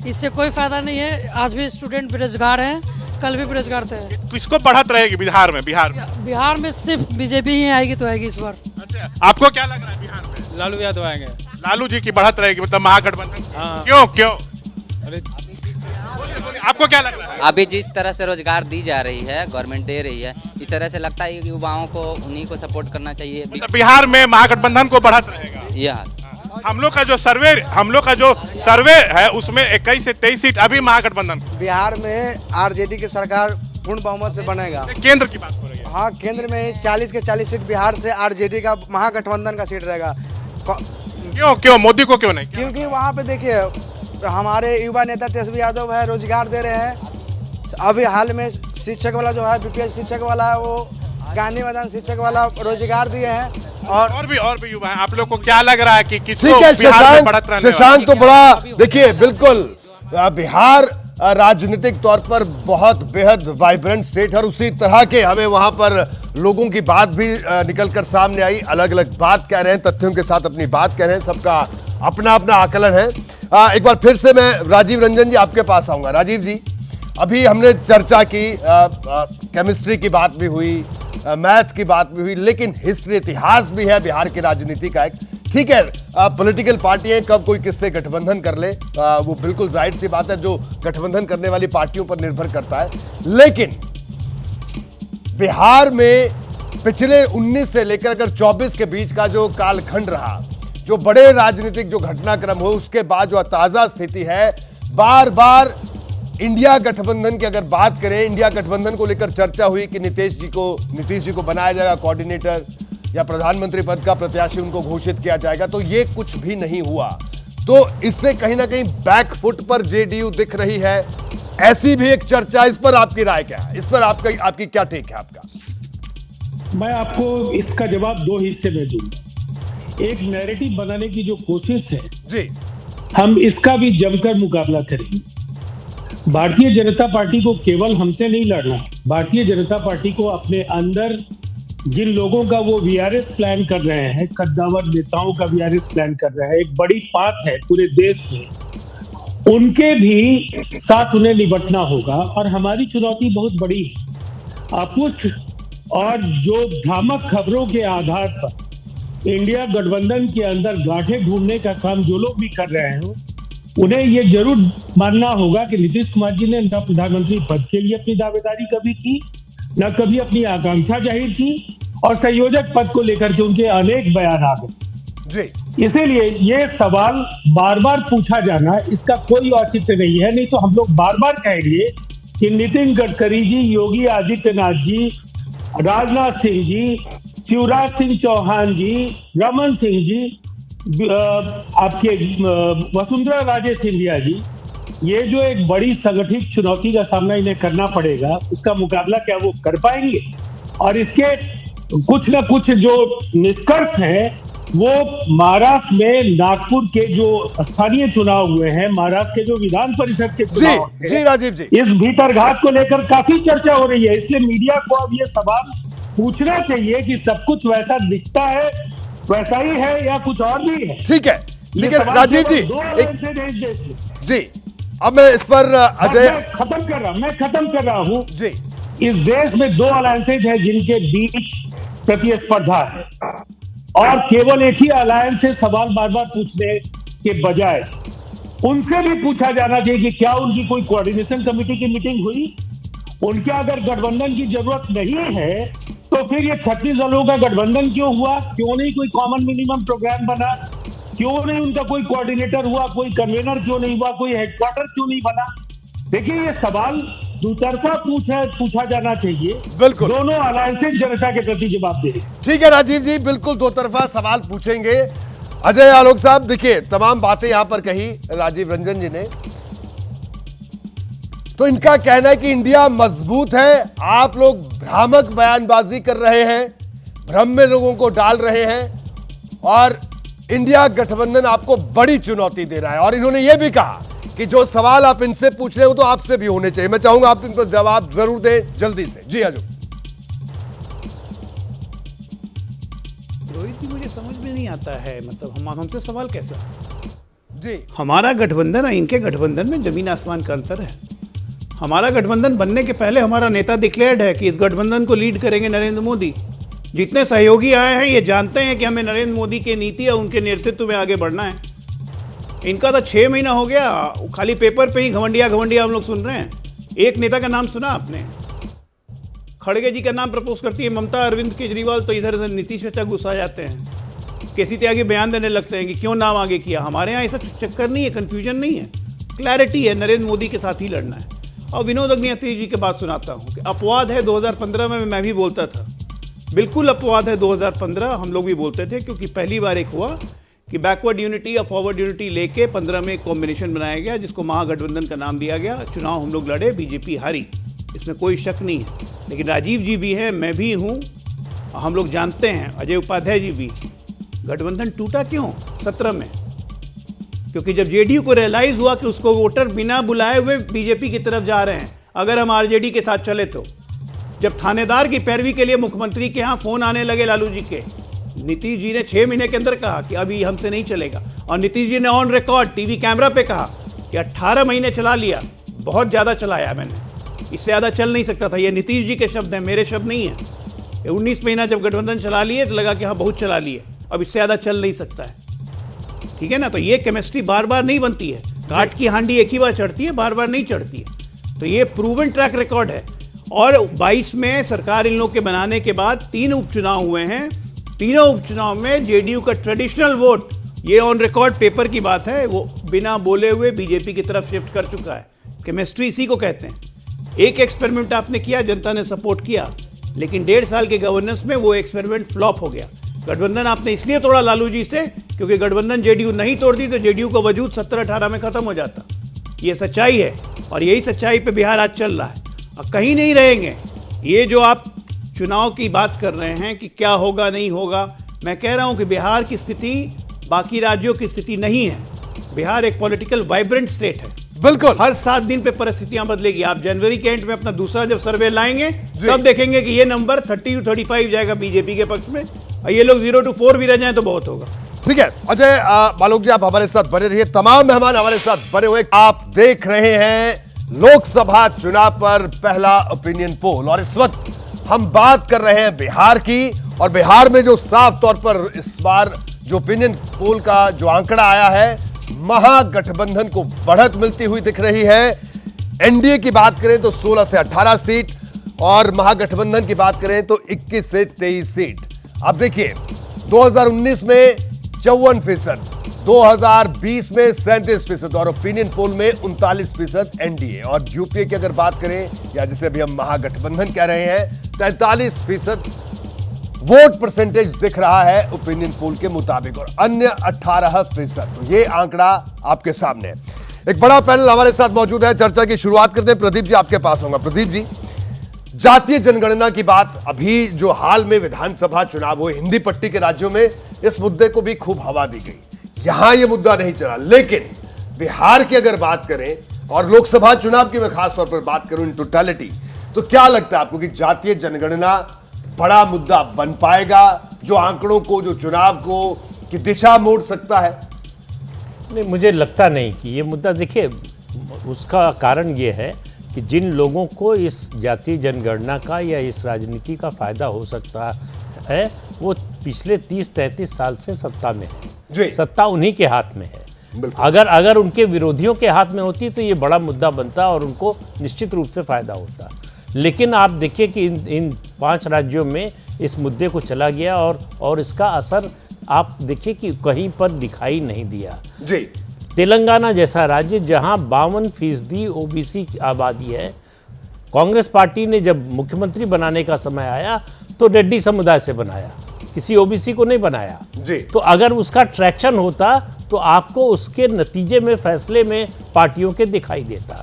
इससे कोई फायदा नहीं है। आज भी स्टूडेंट बेरोजगार हैं, कल भी बेरोजगार थे।
किसको बढ़त रहेगी बिहार में?
बिहार में सिर्फ बीजेपी ही आएगी तो आएगी इस बार।
अच्छा, आपको क्या लग रहा है बिहार में?
लालू यादव आएंगे।
लालू जी की बढ़त रहेगी, मतलब महागठबंधन? क्यों? अरे आपको क्या लग रहा है?
अभी जिस तरह से रोजगार दी जा रही है, गवर्नमेंट दे रही है, इस तरह से लगता है कि युवाओं को उन्हीं को सपोर्ट करना चाहिए।
मतलब बिहार में महागठबंधन को बढ़त रहेगा?
यस।
हम लोग का जो सर्वे है उसमें 21 से 23 सीट अभी महागठबंधन।
बिहार में आरजेडी की सरकार पूर्ण बहुमत से बनेगा।
केंद्र की बात हो रही है।
हाँ, केंद्र में 40 के 40 सीट बिहार से आरजेडी का महागठबंधन का सीट रहेगा।
क्यों मोदी को क्यों नहीं?
क्योंकि वहाँ पे देखिए हमारे युवा नेता तेजस्वी यादव है, रोजगार दे रहे हैं। अभी हाल में शिक्षक वाला जो है बीपीएस शिक्षक वाला है, वो गांधी मैदान शिक्षक वाला रोजगार दिए हैं। और
भी युवा हैं। आप लोग को क्या लग रहा है कि किसको
ठीक है
बिहार में बढ़त रहने
शशांक तो बड़ा देखिए बिल्कुल बिहार राजनीतिक तौर पर बहुत बेहद वाइब्रेंट स्टेट है और उसी तरह के हमें वहां पर लोगों की बात भी निकलकर सामने आई, अलग अलग बात कह रहे हैं, तथ्यों के साथ अपनी बात कह रहे हैं, सबका अपना अपना आकलन है। एक बार फिर से मैं राजीव रंजन जी आपके पास आऊंगा। राजीव जी, अभी हमने चर्चा की, केमिस्ट्री की बात भी हुई, मैथ की बात भी हुई, लेकिन हिस्ट्री इतिहास भी है बिहार की राजनीति का एक। ठीक है, पॉलिटिकल पार्टियां कब कोई किससे गठबंधन कर ले वो बिल्कुल जाहिर सी बात है, जो गठबंधन करने वाली पार्टियों पर निर्भर करता है। लेकिन बिहार में पिछले 19 से लेकर अगर 24 के बीच का जो कालखंड रहा, जो बड़े राजनीतिक जो घटनाक्रम हो, उसके बाद जो ताजा स्थिति है, बार बार इंडिया गठबंधन की अगर बात करें, इंडिया गठबंधन को लेकर चर्चा हुई कि नीतीश जी को बनाया जाएगा कोऑर्डिनेटर या प्रधानमंत्री पद का प्रत्याशी उनको घोषित किया जाएगा, तो ये कुछ भी नहीं हुआ। तो इससे कहीं ना कहीं बैकफुट पर जेडीयू दिख रही है, ऐसी भी एक चर्चा। इस पर आपकी राय क्या है? इस पर आपकी क्या टेक है आपका?
मैं आपको इसका जवाब दो हिस्से में दूंगा। एक नैरेटिव बनाने की जो कोशिश है
जी,
हम इसका भी जमकर मुकाबला करेंगे। भारतीय जनता पार्टी को केवल हमसे नहीं लड़ना, भारतीय जनता पार्टी को अपने अंदर जिन लोगों का वो वीआरएस प्लान कर रहे हैं, कद्दावर नेताओं का वीआरएस प्लान कर रहे हैं, एक बड़ी बात है पूरे देश में, उनके भी साथ उन्हें निपटना होगा। और हमारी चुनौती बहुत बड़ी है। अपुष्ट और जो भ्रामक खबरों के आधार पर इंडिया गठबंधन के अंदर गांठें ढूंढने का काम जो लोग भी कर रहे हैं, उन्हें ये जरूर मानना होगा कि नीतीश कुमार जी ने न प्रधानमंत्री पद के लिए अपनी दावेदारी कभी की, न कभी अपनी आकांक्षा जाहिर की, और संयोजक पद को लेकर के उनके अनेक बयान आ गए। इसीलिए ये सवाल बार बार पूछा जाना, इसका कोई औचित्य नहीं है। नहीं तो हम लोग बार बार कहेंगे कि नितिन गडकरी जी, योगी आदित्यनाथ जी, राजनाथ सिंह जी, शिवराज सिंह चौहान जी, रमन सिंह जी, आपके वसुंधरा राजे सिंधिया जी, ये जो एक बड़ी संगठित चुनौती का सामना इन्हें करना पड़ेगा, उसका मुकाबला क्या वो कर पाएंगे? और इसके कुछ न कुछ जो निष्कर्ष हैं वो महाराष्ट्र में नागपुर के जो स्थानीय चुनाव हुए हैं, महाराष्ट्र के जो विधान परिषद के चुनाव
जी राजीव जी,
इस भीतरघात को लेकर काफी चर्चा हो रही है। इसलिए मीडिया को अब ये सवाल पूछना चाहिए कि सब कुछ वैसा दिखता है, वैसा ही है या कुछ और भी है?
ठीक है, लेकिन राजीव जी जी, अब मैं इस पर अजय
खत्म कर रहा हूं
जी।
इस देश में दो अलायंसेज है जिनके बीच प्रतिस्पर्धा है, और केवल एक ही अलायंस से सवाल बार बार पूछने के बजाय उनसे भी पूछा जाना चाहिए कि क्या उनकी कोई कोऑर्डिनेशन कमेटी की मीटिंग हुई? उनके अगर गठबंधन की जरूरत नहीं है तो फिर ये 36 दलों का गठबंधन क्यों हुआ? क्यों नहीं कोई कॉमन मिनिमम प्रोग्राम बना? क्यों नहीं उनका कोई कोऑर्डिनेटर हुआ, कोई कन्वेनर क्यों नहीं हुआ, कोई हेडक्वार्टर क्यों नहीं बना? देखिए, ये सवाल दुतरफा पूछा जाना चाहिए।
बिल्कुल,
दोनों अलायंसेज जनता के प्रति जवाब दे।
ठीक है राजीव जी, बिल्कुल दो तरफा सवाल पूछेंगे। अजय आलोक साहब, देखिए तमाम बातें यहां पर कही राजीव रंजन जी ने, तो इनका कहना है कि इंडिया मजबूत है, आप लोग भ्रामक बयानबाजी कर रहे हैं, भ्रम में लोगों को डाल रहे हैं, और इंडिया गठबंधन आपको बड़ी चुनौती दे रहा है। और इन्होंने यह भी कहा कि जो सवाल आप इनसे पूछ रहे हो तो आपसे भी होने चाहिए। मैं चाहूंगा आप इन पर जवाब जरूर दें जल्दी से। जी हजूर।
रोहित जी, मुझे समझ में नहीं आता है, मतलब हमसे सवाल कैसा?
जी,
हमारा गठबंधन और इनके गठबंधन में जमीन आसमान का अंतर है। हमारा गठबंधन बनने के पहले हमारा नेता डिक्लेयर्ड है कि इस गठबंधन को लीड करेंगे नरेंद्र मोदी। जितने सहयोगी आए हैं ये जानते हैं कि हमें नरेंद्र मोदी के नीति या उनके नेतृत्व में आगे बढ़ना है। इनका तो 6 महीना हो गया, खाली पेपर पे ही घमंडिया हम लोग सुन रहे हैं। एक नेता का नाम सुना आपने? खड़गे जी का नाम प्रपोज करती है ममता, अरविंद केजरीवाल, तो इधर नीतीश चाचा गुस्सा जाते हैं। केसी त्यागी बयान देने लगते हैं कि क्यों नाम आगे किया। हमारे यहाँ ऐसा चक्कर नहीं है, कंफ्यूजन नहीं है, क्लैरिटी है, नरेंद्र मोदी के साथ ही लड़ना है। और विनोद अग्निहोत्री जी की बात सुनाता हूँ कि अपवाद है 2015 में मैं भी बोलता था, बिल्कुल अपवाद है 2015 हम लोग भी बोलते थे, क्योंकि पहली बार एक हुआ कि बैकवर्ड यूनिटी या फॉरवर्ड यूनिटी लेके 15 में एक कॉम्बिनेशन बनाया गया जिसको महागठबंधन का नाम दिया गया। चुनाव हम लोग लड़े, बीजेपी हारी, इसमें कोई शक नहीं है। लेकिन राजीव जी भी हैं, मैं भी हूँ, हम लोग जानते हैं, अजय उपाध्याय जी भी। गठबंधन टूटा क्यों 17 में? क्योंकि जब जेडीयू को रियलाइज हुआ कि उसको वोटर बिना बुलाए हुए बीजेपी की तरफ जा रहे हैं, अगर हम आरजेडी के साथ चले तो। जब थानेदार की पैरवी के लिए मुख्यमंत्री के यहाँ फोन आने लगे लालू जी के, नीतीश जी ने 6 महीने के अंदर कहा कि अभी हमसे नहीं चलेगा, और नीतीश जी ने ऑन रिकॉर्ड टीवी कैमरा पे कहा कि 18 महीने चला लिया, बहुत ज़्यादा चलाया मैंने, इससे ज़्यादा चल नहीं सकता था। ये नीतीश जी के शब्द हैं, मेरे शब्द नहीं हैं। 19 महीना जब गठबंधन चला लिए तो लगा कि हाँ बहुत चला लिए, अब इससे ज़्यादा चल नहीं सकता है। ठीक है ना? तो ये केमिस्ट्री बार बार नहीं बनती है, काट की हांडी एक ही बार चढ़ती है, बार बार नहीं चढ़ती है। तो ये प्रूवन ट्रैक रिकॉर्ड है। और 22 में सरकार इन लोग के बनाने के बाद 3 उपचुनाव हुए हैं, तीनों उपचुनाव में जेडीयू का ट्रेडिशनल वोट, ये ऑन रिकॉर्ड पेपर की बात है, वो बिना बोले हुए बीजेपी की तरफ शिफ्ट कर चुका है। केमिस्ट्री इसी को कहते हैं। एक एक्सपेरिमेंट आपने किया, जनता ने सपोर्ट किया, लेकिन 1.5 साल के गवर्नेंस में वो एक्सपेरिमेंट फ्लॉप हो गया। गठबंधन आपने इसलिए तोड़ा लालू जी से क्योंकि गठबंधन जेडीयू नहीं तोड़ती तो जेडीयू का वजूद 17-18 में खत्म हो जाता। ये सच्चाई है, और यही सच्चाई पे बिहार आज चल रहा है। अब कहीं नहीं रहेंगे। ये जो आप चुनाव की बात कर रहे हैं कि क्या होगा नहीं होगा, मैं कह रहा हूं कि बिहार की स्थिति बाकी राज्यों की स्थिति नहीं है। बिहार एक पॉलिटिकल वाइब्रेंट स्टेट है,
बिल्कुल।
हर 7 दिन पे परिस्थितियां बदलेगी। आप जनवरी के एंड में अपना दूसरा जब सर्वे लाएंगे तब देखेंगे कि ये नंबर 30 to 35 जाएगा बीजेपी के पक्ष में, और ये लोग 0 to 4 भी रह जाए तो बहुत होगा।
ठीक है अजय बालोक जी, आप हमारे साथ बने रहिए, तमाम मेहमान हमारे साथ बने हुए। आप देख रहे हैं लोकसभा चुनाव पर पहला ओपिनियन पोल, और इस वक्त हम बात कर रहे हैं बिहार की। और बिहार में जो साफ तौर पर इस बार जो ओपिनियन पोल का जो आंकड़ा आया है, महागठबंधन को बढ़त मिलती हुई दिख रही है। एनडीए की बात करें तो 16 से 18 सीट, और महागठबंधन की बात करें तो 21 से 23 सीट। अब देखिए 2019 में 54%, 2020 में 37% और ओपिनियन पोल में 39% एनडीए। और यूपीए की अगर बात करें, या जिसे अभी हम महागठबंधन कह रहे हैं, 43% वोट परसेंटेज दिख रहा है ओपिनियन पोल के मुताबिक, और अन्य 18%। तो ये आंकड़ा आपके सामने है। एक बड़ा पैनल हमारे साथ मौजूद है, चर्चा की शुरुआत करते हैं। प्रदीप जी आपके पास होगा। प्रदीप जी, जातीय जनगणना की बात, अभी जो हाल में विधानसभा चुनाव हुए हिंदी पट्टी के राज्यों में, इस मुद्दे को भी खूब हवा दी गई। यहां यह मुद्दा नहीं चला, लेकिन बिहार की अगर बात करें और लोकसभा चुनाव की मैं खास तौर पर बात करूं इन टोटलिटी, तो क्या लगता है आपको कि जातीय जनगणना बड़ा मुद्दा बन पाएगा, जो आंकड़ों को, जो चुनाव को की दिशा मोड़ सकता है?
नहीं, मुझे लगता नहीं कि ये मुद्दा, देखिए उसका कारण ये है कि जिन लोगों को इस जातीय जनगणना का या इस राजनीति का फायदा हो सकता है, वो पिछले 30-33 साल से सत्ता में है। सत्ता उन्हीं के हाथ में है। अगर उनके विरोधियों के हाथ में होती तो ये बड़ा मुद्दा बनता और उनको निश्चित रूप से फायदा होता। लेकिन आप देखिए कि इन 5 राज्यों में इस मुद्दे को चला गया, और इसका असर आप देखिए कि कहीं पर दिखाई नहीं दिया।
जी,
तेलंगाना जैसा राज्य जहां 52% ओबीसी की आबादी है, कांग्रेस पार्टी ने जब मुख्यमंत्री बनाने का समय आया तो रेड्डी समुदाय से बनाया, किसी ओबीसी को नहीं बनाया।
जी।
तो अगर उसका ट्रैक्शन होता तो आपको उसके नतीजे में, फैसले में पार्टियों के दिखाई देता।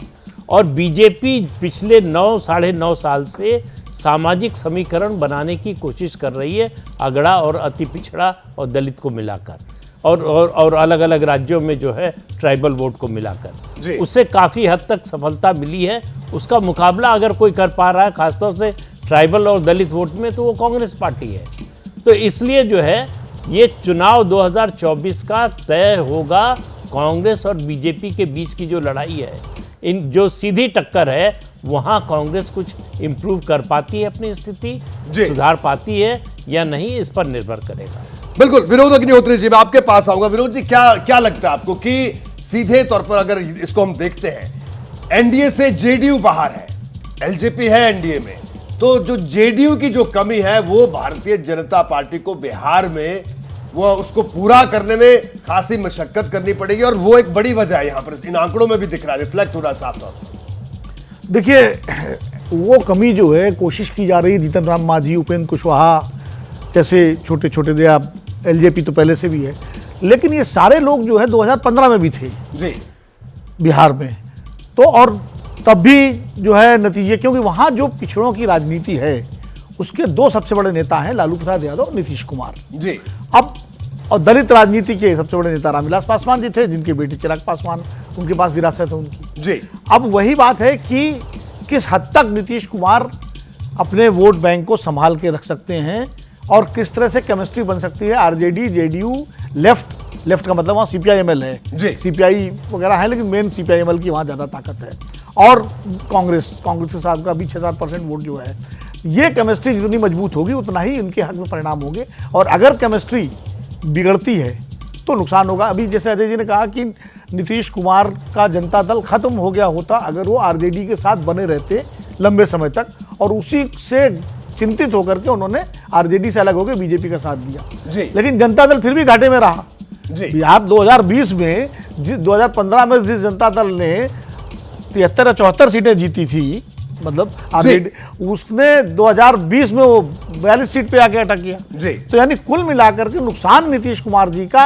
और बीजेपी पिछले 9-9.5 साल से सामाजिक समीकरण बनाने की कोशिश कर रही है, अगड़ा और अति पिछड़ा और दलित को मिलाकर, और अलग अलग राज्यों में जो है ट्राइबल वोट को मिलाकर, उससे काफ़ी हद तक सफलता मिली है। उसका मुकाबला अगर कोई कर पा रहा है खासतौर से ट्राइबल और दलित वोट में, तो वो कांग्रेस पार्टी है। तो इसलिए जो है ये चुनाव 2024 का तय होगा कांग्रेस और बीजेपी के बीच की जो लड़ाई है, इन जो सीधी टक्कर है, वहां कांग्रेस कुछ इंप्रूव कर पाती है, अपनी स्थिति सुधार पाती है या नहीं, इस पर निर्भर करेगा।
बिल्कुल। विनोद अग्निहोत्री जी, मैं आपके पास आऊंगा। विनोद जी, क्या लगता है आपको कि सीधे तौर पर अगर इसको हम देखते हैं, एनडीए से जेडीयू बाहर है, एलजेपी है एनडीए में, तो जो जेडीयू की जो कमी है वो भारतीय जनता पार्टी को बिहार में वो उसको पूरा करने में खासी मशक्कत करनी पड़ेगी, और वो एक बड़ी वजह है यहां पर, इन आंकड़ों में भी दिख रहा है, रिफ्लेक्ट हो रहा है साफ तौर पर।
देखिए, वो कमी जो है कोशिश की जा रही है, जीतन राम मांझी, उपेंद्र कुशवाहा जैसे छोटे छोटे दे, आप एलजेपी तो पहले से भी है, लेकिन ये सारे लोग जो है 2015 में भी थे
जी
बिहार में, तो और तब भी जो है नतीजे, क्योंकि वहाँ जो पिछड़ों की राजनीति है उसके दो सबसे बड़े नेता हैं, लालू प्रसाद यादव और नीतीश कुमार
जी।
अब और दलित राजनीति के सबसे बड़े नेता रामविलास पासवान जी थे, जिनके बेटे चिराग पासवान, उनके पास विरासत है उनकी
जी।
अब वही बात है कि किस हद तक नीतीश कुमार अपने वोट बैंक को संभाल के रख सकते हैं और किस तरह से केमिस्ट्री बन सकती है आरजेडी जेडीयू लेफ्ट का मतलब वहाँ सीपीआईएमएल है
जी।
सीपीआई वगैरह है, लेकिन मेन सीपीआईएमएल की वहाँ ज़्यादा ताकत है, और कांग्रेस के साथ का भी 6-7% वोट जो है, ये केमिस्ट्री जितनी मजबूत होगी उतना ही इनके हक में परिणाम होंगे, और अगर केमिस्ट्री बिगड़ती है तो नुकसान होगा। अभी जैसे अजय जी ने कहा कि नीतीश कुमार का जनता दल खत्म हो गया होता अगर वो आरजेडी के साथ बने रहते लंबे समय तक, और उसी से चिंतित होकर के उन्होंने आरजेडी से अलग होकर बीजेपी का साथ दिया
जी।
लेकिन जनता दल फिर भी घाटे में रहा
जी।
बिहार 2020 में 2015 में जिस जनता दल ने 73 या 74 सीटें जीती थी, मतलब आरजेडी, उसने 2020 में वो 42 सीट पे आके अटक गया
जी।
तो यानी कुल मिलाकर के नुकसान नीतीश कुमार जी का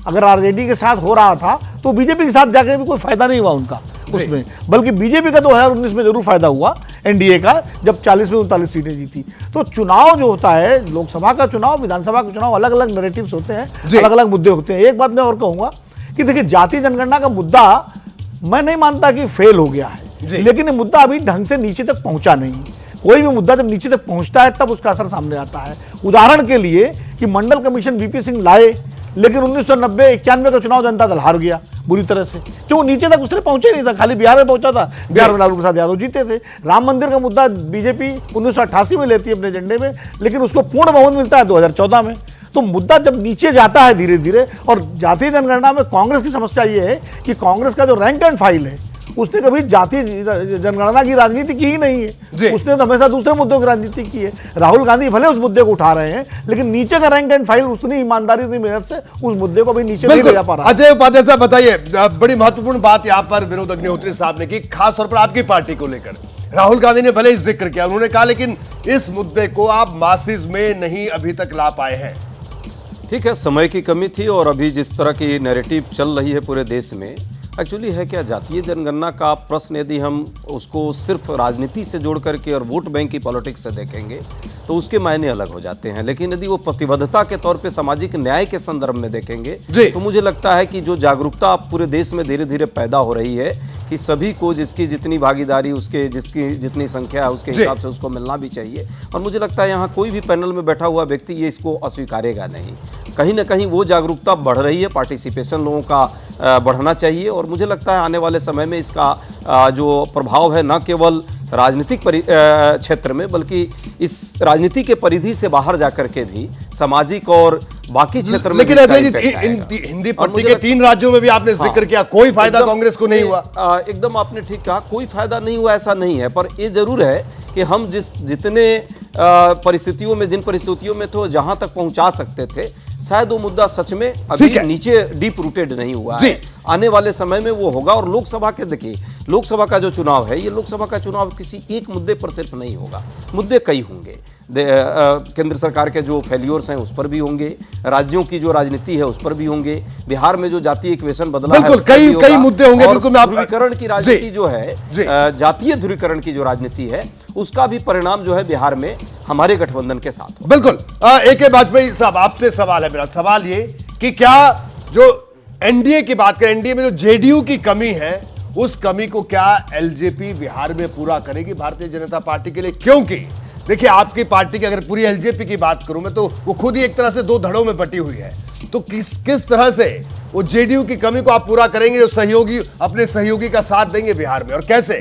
अगर आरजेडी के साथ हो रहा था तो बीजेपी के साथ जाकर भी कोई फायदा नहीं हुआ उनका उसमें, बल्कि बीजेपी का 2019 में जरूर फायदा हुआ एनडीए का, जब 40 में 39 सीटें जीती। तो चुनाव जो होता है, लोकसभा का चुनाव, विधानसभा का चुनाव, अलग अलग नैरेटिव्स होते हैं, अलग अलग मुद्दे होते हैं। एक बात मैं और कहूंगा कि देखिए, जाति जनगणना का मुद्दा मैं नहीं मानता कि फेल हो गया है, लेकिन ये मुद्दा अभी ढंग से नीचे तक पहुंचा नहीं। कोई भी मुद्दा जब नीचे तक पहुंचता है तब उसका असर सामने आता है। उदाहरण के लिए कि मंडल कमीशन वीपी सिंह लाए, लेकिन 1990-91 का चुनाव जनता दल हार गया बुरी तरह से, क्यों नीचे तक उसने पहुंचे नहीं था, खाली बिहार में पहुंचा था, बिहार में लालू प्रसाद यादव जीते थे। राम मंदिर का मुद्दा बीजेपी 1988 में लेती है अपने एजेंडे में, लेकिन उसको पूर्ण बहुमत मिलता है 2014 में। तो मुद्दा जब नीचे जाता है धीरे धीरे, और जातीय जनगणना में कांग्रेस की समस्या ये है कि कांग्रेस का जो रैंक एंड फाइल है उसने कभी जातीय जनगणना की राजनीति की ही नहीं है, उसने तो हमेशा दूसरे मुद्दों की राजनीति की है। राहुल गांधी भले उस मुद्दे को उठा रहे हैं, लेकिन नीचे का रैंक एंड फाइल उतनी ईमानदारी, उतनी मेहनत से उस मुद्दे को भी नीचे नहीं ले जा पा रहा।
अजय उपाध्याय साहब बताइए, बड़ी महत्वपूर्ण बात यहाँ पर विनोद अग्निहोत्री साहब ने की, खासतौर पर आपकी पार्टी को लेकर। राहुल गांधी ने भले ही जिक्र किया, उन्होंने कहा लेकिन इस मुद्दे को आप मासिस में नहीं अभी तक ला पाए हैं।
ठीक है, समय की कमी थी, और अभी जिस तरह की नैरेटिव चल रही है पूरे देश में, एक्चुअली है क्या, जातीय जनगणना का प्रश्न यदि हम उसको सिर्फ राजनीति से जोड़ करके और वोट बैंक की पॉलिटिक्स से देखेंगे तो उसके मायने अलग हो जाते हैं, लेकिन यदि वो प्रतिबद्धता के तौर पे सामाजिक न्याय के संदर्भ में देखेंगे तो मुझे लगता है कि जो जागरूकता पूरे देश में धीरे धीरे पैदा हो रही है कि सभी को जिसकी जितनी भागीदारी, उसके जिसकी जितनी संख्या है उसके हिसाब से उसको मिलना भी चाहिए। और मुझे लगता है यहाँ कोई भी पैनल में बैठा हुआ व्यक्ति ये इसको अस्वीकारेगा नहीं। कहीं ना कहीं वो जागरूकता बढ़ रही है, पार्टिसिपेशन लोगों का बढ़ना चाहिए, और मुझे लगता है आने वाले समय में इसका जो प्रभाव है न केवल राजनीतिक क्षेत्र में, बल्कि इस राजनीति के परिधि से बाहर जाकर के भी सामाजिक और बाकी क्षेत्र में।
लेकिन अजय जी, हिंदी पट्टी के 3 राज्यों में भी आपने जिक्र किया, कोई फायदा कांग्रेस को नहीं हुआ।
एकदम आपने ठीक कहा, कोई फायदा नहीं हुआ ऐसा नहीं है, पर ये जरूर है कि हम जितने परिस्थितियों में, जिन परिस्थितियों में तो जहां तक पहुंचा सकते थे, शायद वो मुद्दा सच में अभी नीचे डीप रूटेड नहीं हुआ है। आने वाले समय में वो होगा। और लोकसभा के, देखिए, लोकसभा का जो चुनाव है, ये लोकसभा का चुनाव किसी एक मुद्दे पर सिर्फ नहीं होगा, मुद्दे कई होंगे। केंद्र सरकार के जो फेल्योर्स हैं उस पर भी होंगे, राज्यों की जो राजनीति है उस पर भी होंगे, बिहार में जो जातीय इक्वेशन बदला है
बिल्कुल कई मुद्दे होंगे। बिल्कुल,
ध्रुवीकरण की राजनीति जो है, जातीय ध्रुवीकरण की जो राजनीति है, उसका भी परिणाम जो है बिहार में हमारे गठबंधन के साथ।
बिल्कुल। AK वाजपेयी साहब, आपसे सवाल है, मेरा सवाल ये कि क्या जो एनडीए की बात करें, एनडीए में जो जेडीयू की कमी है, उस कमी को क्या एलजेपी बिहार में पूरा करेगी भारतीय जनता पार्टी के लिए? क्योंकि देखिए, आपकी पार्टी की अगर पूरी एलजेपी की बात करूं मैं, तो वो खुद ही एक तरह से 2 धड़ों में बटी हुई है। तो किस तरह से वो जेडीयू की कमी को आप पूरा करेंगे, जो सहयोगी अपने सहयोगी का साथ देंगे बिहार में, और कैसे?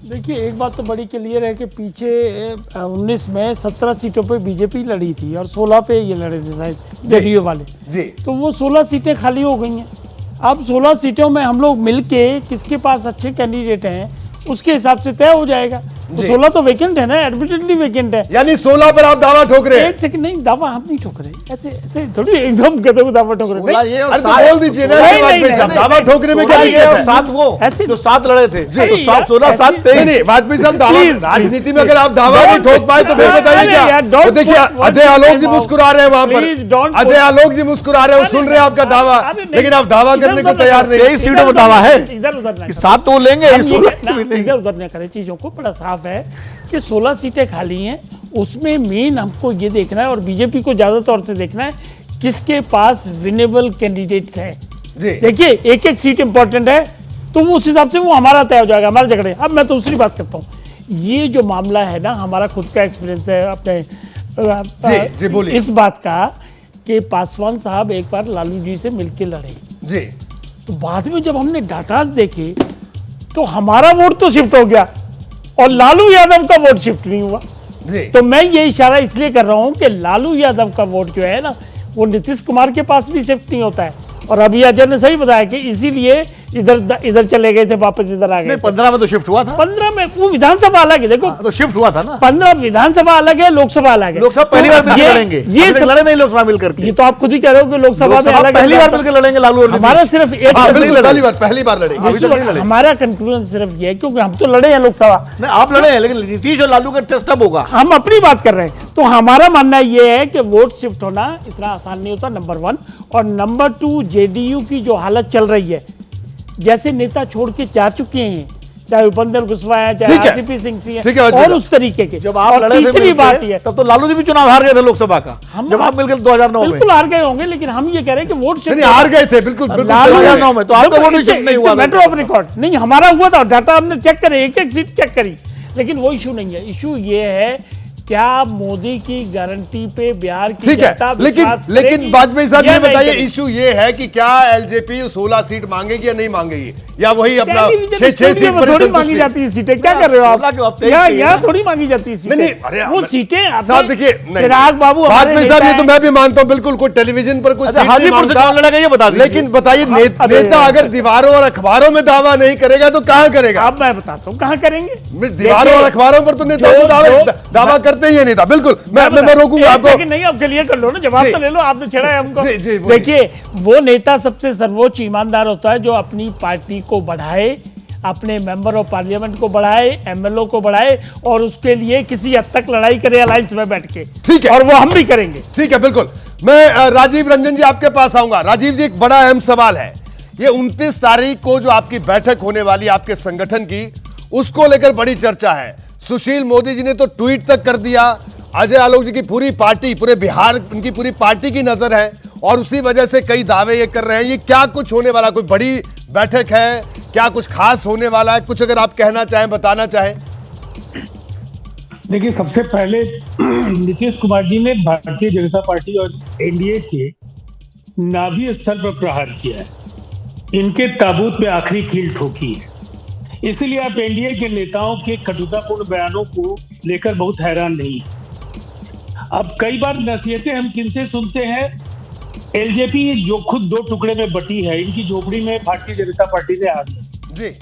देखिए, एक बात तो बड़ी क्लियर है कि पीछे 19 में 17 सीटों पे बीजेपी लड़ी थी और 16 पे ये लड़े थे शायद जेडीयू वाले
जी।
तो वो 16 सीटें खाली हो गई हैं। अब 16 सीटों में हम लोग मिलके किसके पास अच्छे कैंडिडेट हैं उसके हिसाब से तय हो जाएगा।
जी।
16 तो वेकेंट है ना, एडमिटेडली वेकेंट है।
यानी 16 पर आप दावा ठोक रहे हैं?
एक सेकंड, नहीं दावा हम नहीं ठोक रहे, ऐसे ऐसे थोड़ी एकदम कहते हुए दावा ठोक रहे हैं।
अरे तो बोल दीजिए ना, वाजपेयी साहब दावा ठोकने में क्या दिक्कत है?
7 वो
ऐसे
जो 7 लड़े थे,
जी।
तो 16, 7, 23।
नहीं वाजपेयी साहब दावा,
Please,
राजनीति में अगर आप दावा नहीं ठोक पाए तो फिर बताइए क्या? तो देखिए अजय आलोक जी मुस्कुरा रहे हैं वहां पर, अजय आलोक जी मुस्कुरा रहे हैं, सुन रहे हैं आपका दावा, लेकिन आप दावा करने को तैयार नहीं।
23 सीटों पर दावा है,
इधर उधर
7 तो लेंगे,
इधर उधर न करें चीजों को। बड़ा साफ है कि 16 सीटें खाली हैं, उसमें मेन हमको ये देखना है और बीजेपी को ज्यादा तौर से देखना है किसके पास विनेबल कैंडिडेट्स हैं। देखिए एक एक सीट इंपॉर्टेंट है, तो उस हिसाब से वो हमारा तय हो जाएगा, हमारे झगड़े। अब मैं तो दूसरी बात करता हूँ, ये जो मामला है ना, हमारा खुद का एक्सपीरियंस है अपने
जी बोलिए।
इस बात का कि पासवान साहब एक बार लालू जी से मिलके लड़े
जी,
तो बाद में जब हमने डाटाज देखे तो हमारा वोट तो शिफ्ट हो गया और लालू यादव का वोट शिफ्ट नहीं हुआ। तो मैं ये इशारा इसलिए कर रहा हूं कि लालू यादव का वोट जो है ना, वो नीतीश कुमार के पास भी शिफ्ट नहीं होता है। और अभी अजय ने सही बताया कि इसीलिए इधर चले गए थे, वापस इधर आ गए।
15 में तो शिफ्ट हुआ था।
15 में वो विधानसभा अलग है, देखो
तो शिफ्ट हुआ था ना।
15 विधानसभा अलग है, लोकसभा अलग है।
लोकसभा पहली बार मिलकर लड़ेंगे, ये लड़े नहीं लोकसभा मिलकर।
ये तो आप खुद ही कह रहे हो कि लोकसभा में अलग
पहली बार मिलकर लड़ेंगे लालू और
हमारा सिर्फ एक
पहली बार लड़ेंगे।
हमारा कंक्लूजन सिर्फ ये है क्योंकि हम तो लड़े हैं लोकसभा।
आप लड़े हैं, लेकिन नीतीश और लालू का टेस्ट अब होगा।
हम अपनी बात कर रहे हैं, तो हमारा मानना ये है कि वोट शिफ्ट होना इतना आसान नहीं होता, नंबर 1। और नंबर 2, जेडीयू की जो हालत चल रही है, जैसे नेता छोड़ के जा चुके हैं, चाहे उपेंद्र कुशवाहा है, चाहे आरसीपी सिंह सिंह है, और उस तरीके के।
जब आप लड़े
तीसरी बात ये,
तब तो लालू जी भी चुनाव हार गए थे लोकसभा का, जब आप मिलकर 2009 में।
बिल्कुल हार गए होंगे, लेकिन हम ये कह रहे हैं कि वोट शिफ्ट
हार गए थे, बिल्कुल
2009
में, तो आपका वोट शिफ्ट नहीं हुआ।
मैटर ऑफ रिकॉर्ड नहीं, हमारा हुआ था, डाटा हमने चेक करे, एक एक सीट चेक करी, लेकिन वो इशू नहीं है। इशू ये है क्या मोदी की गारंटी पे बिहार की जनता
लेकिन वाजपेयी साहब ये बताइए, इशू ये है कि क्या एलजेपी 16 सीट मांगेगी या नहीं मांगेगी, या वही अपना 6 सीट पर
थोड़ी मांगी जाती है सीटें? क्या कर रहे हो आप? यहाँ थोड़ी मांगी जाती है सीटें।
नहीं,
वो सीटें
साहब देखिए,
चिराग बाबू
वाजपेयी साहब, ये तो मैं भी मानता हूँ, बिल्कुल कोई टेलीविजन पर कुछ
हाजीपुर से कौन लड़ेगा ये बता दीजिए।
लेकिन बताइए, नेता अगर दीवारों और अखबारों में दावा नहीं करेगा तो कहाँ करेगा?
अब मैं बताता हूँ कहाँ करेंगे।
दीवारों और अखबारों पर तो नेता दावा करते ही नहीं था। बिल्कुल मैं रोकूंगा आपको।
नहीं, अब क्लियर कर लो ना, जवाब तो ले लो, आपने छेड़ा है हमको। देखिए, वो नेता सबसे सर्वोच्च ईमानदार होता है जो अपनी पार्टी को बढ़ाए, अपने मेंबर ऑफ पार्लियामेंट को बढ़ाए, एमएलओ को बढ़ाए, और उसके लिए किसी हद तक लड़ाई करे अलायंस में बैठ के।
ठीक है,
और वो हम भी करेंगे।
ठीक है, बिल्कुल। मैं राजीव रंजन जी आपके पास आऊंगा। राजीव जी, एक बड़ा अहम सवाल है, ये 29 तारीख को जो आपकी बैठक होने वाली आपके संगठन की, उसको लेकर बड़ी चर्चा है। सुशील मोदी जी ने तो ट्वीट तक कर दिया, अजय आलोक जी की पूरी पार्टी, पूरे बिहार, उनकी पूरी पार्टी की नजर है, और उसी वजह से कई दावे ये कर रहे हैं। ये क्या कुछ होने वाला, कोई बड़ी बैठक है क्या, कुछ खास होने वाला है? कुछ अगर आप कहना चाहें, बताना चाहें।
देखिए, सबसे पहले नीतीश कुमार जी ने भारतीय जनता पार्टी और एनडीए के नाभि स्तर पर प्रहार किया है, इनके ताबूत में आखिरी कील ठोकी है। इसीलिए आप एनडीए के नेताओं के कटुतापूर्ण बयानों को लेकर बहुत हैरान नहीं। अब कई बार नसीहतें हम किनसे सुनते हैं? एलजेपी जो खुद 2 टुकड़े में बटी है, इनकी झोपड़ी में भारतीय जनता पार्टी ने आ गई।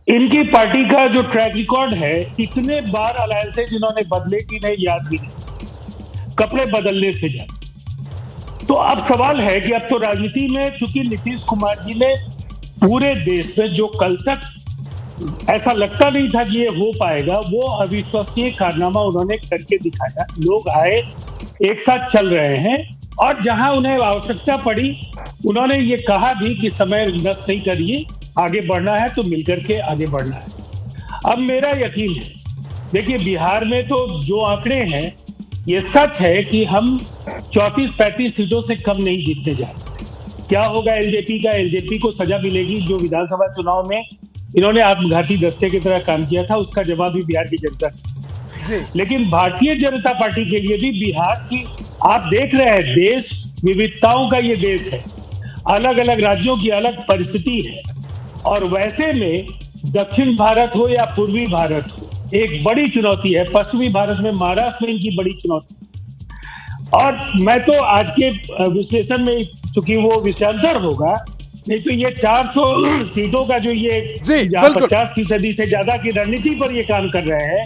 इनकी पार्टी का जो ट्रैक रिकॉर्ड है, इतने बार अलायंसेज इन्होंने बदले कि नहीं याद भी नहीं, कपड़े बदलने से ज्यादा। तो अब सवाल है कि अब तो राजनीति में चूंकि नीतीश कुमार जी ने पूरे देश में जो कल तक ऐसा लगता नहीं था कि ये हो पाएगा, वो अविश्वसनीय कारनामा उन्होंने करके दिखाया। लोग आए, एक साथ चल रहे हैं, और जहां उन्हें आवश्यकता पड़ी उन्होंने ये कहा भी कि समय नष्ट नहीं करिए, आगे बढ़ना है तो मिलकर के आगे बढ़ना है। अब मेरा यकीन है, देखिए बिहार में तो जो आंकड़े हैं, ये सच है कि हम 34-35 सीटों से कम नहीं जीतने जा रहे। क्या होगा एलजेपी का? एलजेपी को सजा मिलेगी। जो विधानसभा चुनाव में इन्होंने आत्मघाती दस्ते की तरह काम किया था, उसका जवाब भी बिहार की जनता ने। लेकिन भारतीय जनता पार्टी के लिए भी बिहार की, आप देख रहे हैं, देश विविधताओं का ये देश है, अलग अलग राज्यों की अलग परिस्थिति है, और वैसे में दक्षिण भारत हो या पूर्वी भारत हो, एक बड़ी चुनौती है। पश्चिमी भारत में, महाराष्ट्र में इनकी बड़ी चुनौती। और मैं तो आज के विश्लेषण में, चूंकि वो विषयांतर होगा, नहीं तो ये 400 सीटों का जो ये
जी,
50% से ज्यादा की रणनीति पर ये काम कर रहे हैं,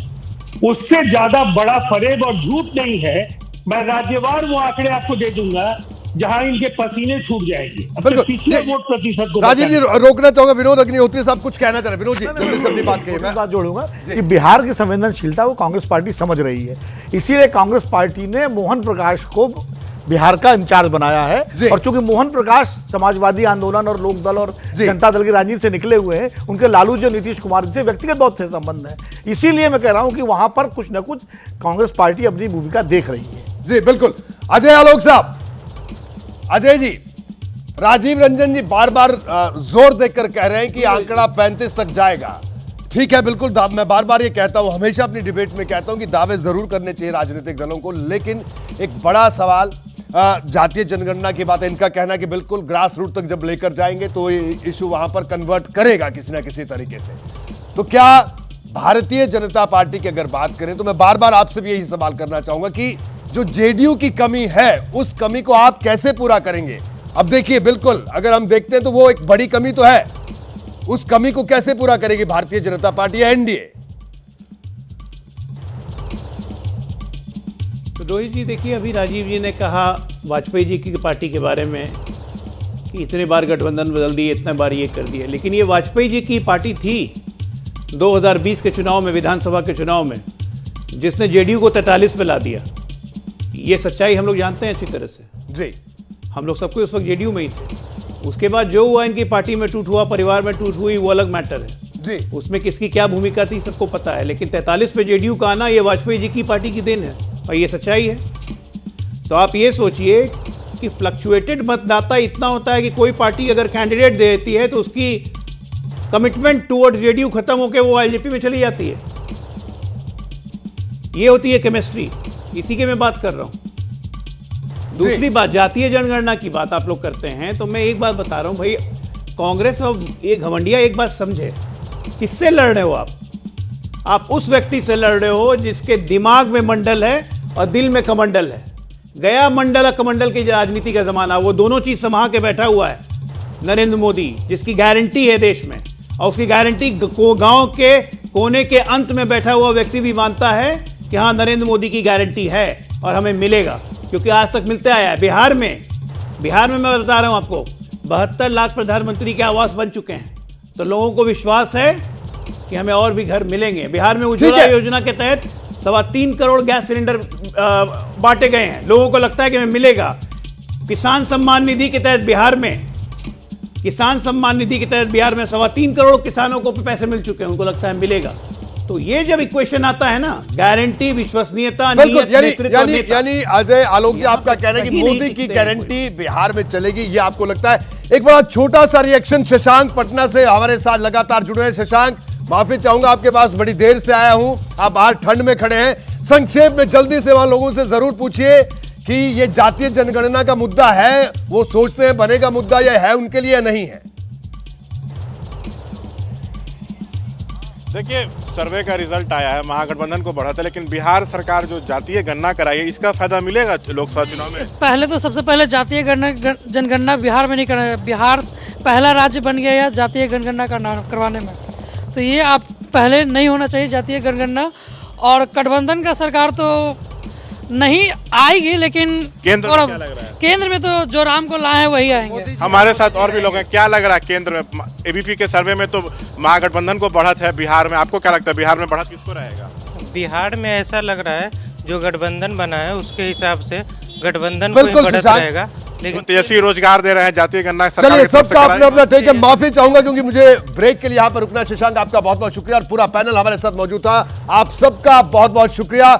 उससे ज्यादा बड़ा फरेब और झूठ नहीं है। मैं राज्यवार वो आंकड़े आपको दे दूंगा जहां इनके पसीने छूट जाएंगे। अब पिछले वोट प्रतिशत को
राजीव जी रोकना चाहूंगा, विनोद अग्निहोत्री साहब कुछ कहना चाह रहे हैं। विनोद जी जल्दी से अपनी बात कहिए। मैं
बात जोड़ूंगा कि बिहार की संवेदनशीलता को कांग्रेस पार्टी समझ रही है, इसीलिए कांग्रेस पार्टी ने मोहन प्रकाश को बिहार का इंचार्ज बनाया है। और चूंकि मोहन प्रकाश समाजवादी आंदोलन और लोकदल और जनता दल की राजनीति से निकले हुए हैं, उनके लालू जी और नीतीश कुमार से व्यक्तिगत बहुत से संबंध है, इसीलिए मैं कह रहा हूं कि वहां पर कुछ न कुछ कांग्रेस पार्टी अपनी भूमिका देख रही है।
जी बिल्कुल। अजय आलोक साहब, अजय जी, राजीव रंजन जी बार बार जोर देकर कह रहे हैं कि आंकड़ा 35 तक जाएगा। ठीक है, बिल्कुल। मैं बार बार ये कहता हूं, हमेशा अपनी डिबेट में कहता हूं कि दावे जरूर करने चाहिए राजनीतिक दलों को, लेकिन एक बड़ा सवाल जातीय जनगणना की बात है। इनका कहना कि बिल्कुल ग्रास रूट तक जब लेकर जाएंगे तो ये इशू वहां पर कन्वर्ट करेगा किसी ना किसी तरीके से। तो क्या भारतीय जनता पार्टी की अगर बात करें तो मैं बार बार आपसे भी यही सवाल करना चाहूंगा कि जो जेडीयू की कमी है उस कमी को आप कैसे पूरा करेंगे? अब देखिए, बिल्कुल अगर हम देखते हैं तो वो एक बड़ी कमी तो है, उस कमी को कैसे पूरा करेगी भारतीय जनता पार्टी या एनडीए?
तो रोहित जी देखिए, अभी राजीव जी ने कहा वाजपेयी जी की पार्टी के बारे में कि इतने बार गठबंधन बदल दिए, इतने बार ये कर दिया, लेकिन ये वाजपेयी जी की पार्टी थी 2020 के चुनाव में, विधानसभा के चुनाव में, जिसने जेडीयू को 43 पे ला दिया। ये सच्चाई हम लोग जानते हैं अच्छी तरह से
जी।
हम लोग सबको उस वक्त जेडीयू में ही थे। उसके बाद जो हुआ, इनकी पार्टी में टूट हुआ, परिवार में टूट हुई, वो अलग मैटर है
जी।
उसमें किसकी क्या भूमिका थी सबको पता है, लेकिन 43 पे जेडीयू का आना ये वाजपेयी जी की पार्टी की देन है और ये सच्चाई है। तो आप ये सोचिए कि फ्लक्चुएटेड मतदाता इतना होता है कि कोई पार्टी अगर कैंडिडेट देती है तो उसकी कमिटमेंट टुवर्ड्स जेडीयू खत्म होकर वो एलजेपी में चली जाती है। ये होती है केमिस्ट्री, इसी के मैं बात कर रहा हूं। दूसरी बात, जातीय जनगणना की बात आप लोग करते हैं, तो मैं एक बात बता रहा हूं भाई, कांग्रेस और ये घमंडिया एक बात समझे, किससे लड़ रहे हो आप उस व्यक्ति से लड़ रहे हो जिसके दिमाग में मंडल है और दिल में कमंडल है। गया मंडल और कमंडल की राजनीति का जमाना, वो दोनों चीज संभाल के बैठा हुआ है नरेंद्र मोदी, जिसकी गारंटी है देश में, और उसकी गारंटी गांव के कोने के अंत में बैठा हुआ व्यक्ति भी मानता है कि हाँ, नरेंद्र मोदी की गारंटी है और हमें मिलेगा, क्योंकि आज तक मिलते आया है। बिहार में मैं बता रहा हूं आपको, 72 लाख प्रधानमंत्री के आवास बन चुके हैं, तो लोगों को विश्वास है कि हमें और भी घर मिलेंगे। बिहार में उज्ज्वला योजना के तहत 3.25 करोड़ गैस सिलेंडर बांटे गए हैं, लोगों को लगता है कि हमें मिलेगा। किसान सम्मान निधि के तहत बिहार में 3.25 करोड़ किसानों को पैसे मिल चुके हैं, उनको लगता है मिलेगा। तो ये जब इक्वेशन आता है ना, गारंटी, विश्वसनीयता,
यानी अजय आलोक जी आपका कहना है कि मोदी की गारंटी बिहार में चलेगी, ये आपको लगता है। एक बड़ा छोटा सा रिएक्शन शशांक पटना से हमारे साथ लगातार जुड़े हैं। शशांक, माफी चाहूंगा आपके पास, बड़ी देर से आया हूं, आप बाहर ठंड में खड़े हैं। संक्षेप में जल्दी से वहां लोगों से जरूर पूछिए कि ये जातीय जनगणना का मुद्दा है, वो सोचते हैं बनेगा मुद्दा, या है उनके लिए नहीं है?
देखिए, सर्वे का रिजल्ट आया है, महागठबंधन को बढ़ा था, लेकिन बिहार सरकार जो जातीय गणना कराई है, इसका फायदा मिलेगा लोकसभा चुनाव में?
पहले तो सबसे पहले जातीय जनगणना बिहार में नहीं करा, बिहार पहला राज्य बन गया है जातीय जनगणना करवाने में, तो ये आप पहले नहीं होना चाहिए जातीय जनगणना। और गठबंधन का सरकार तो नहीं आएगी, लेकिन
केंद्र में क्या लग रहा है?
केंद्र में तो जो राम को लाए हैं वही आएंगे।
हमारे साथ और भी लोग हैं, क्या लग रहा है केंद्र में? एबीपी के सर्वे में तो महागठबंधन को बढ़त है, बिहार में आपको क्या लगता है, बिहार में बढ़त किसको रहेगा?
बिहार में ऐसा लग रहा है जो गठबंधन बना है उसके हिसाब से गठबंधन को ही बढ़त रहेगा,
लेकिन तेजस्वी रोजगार दे रहे हैं, जातीय गणना।
चलिए, सबका अपना अपना ठीक है। माफी चाहूंगा क्योंकि मुझे ब्रेक के लिए यहाँ पर रुकना। शशांक, आपका बहुत बहुत शुक्रिया, और पूरा पैनल हमारे साथ मौजूद था, आप सबका बहुत बहुत शुक्रिया।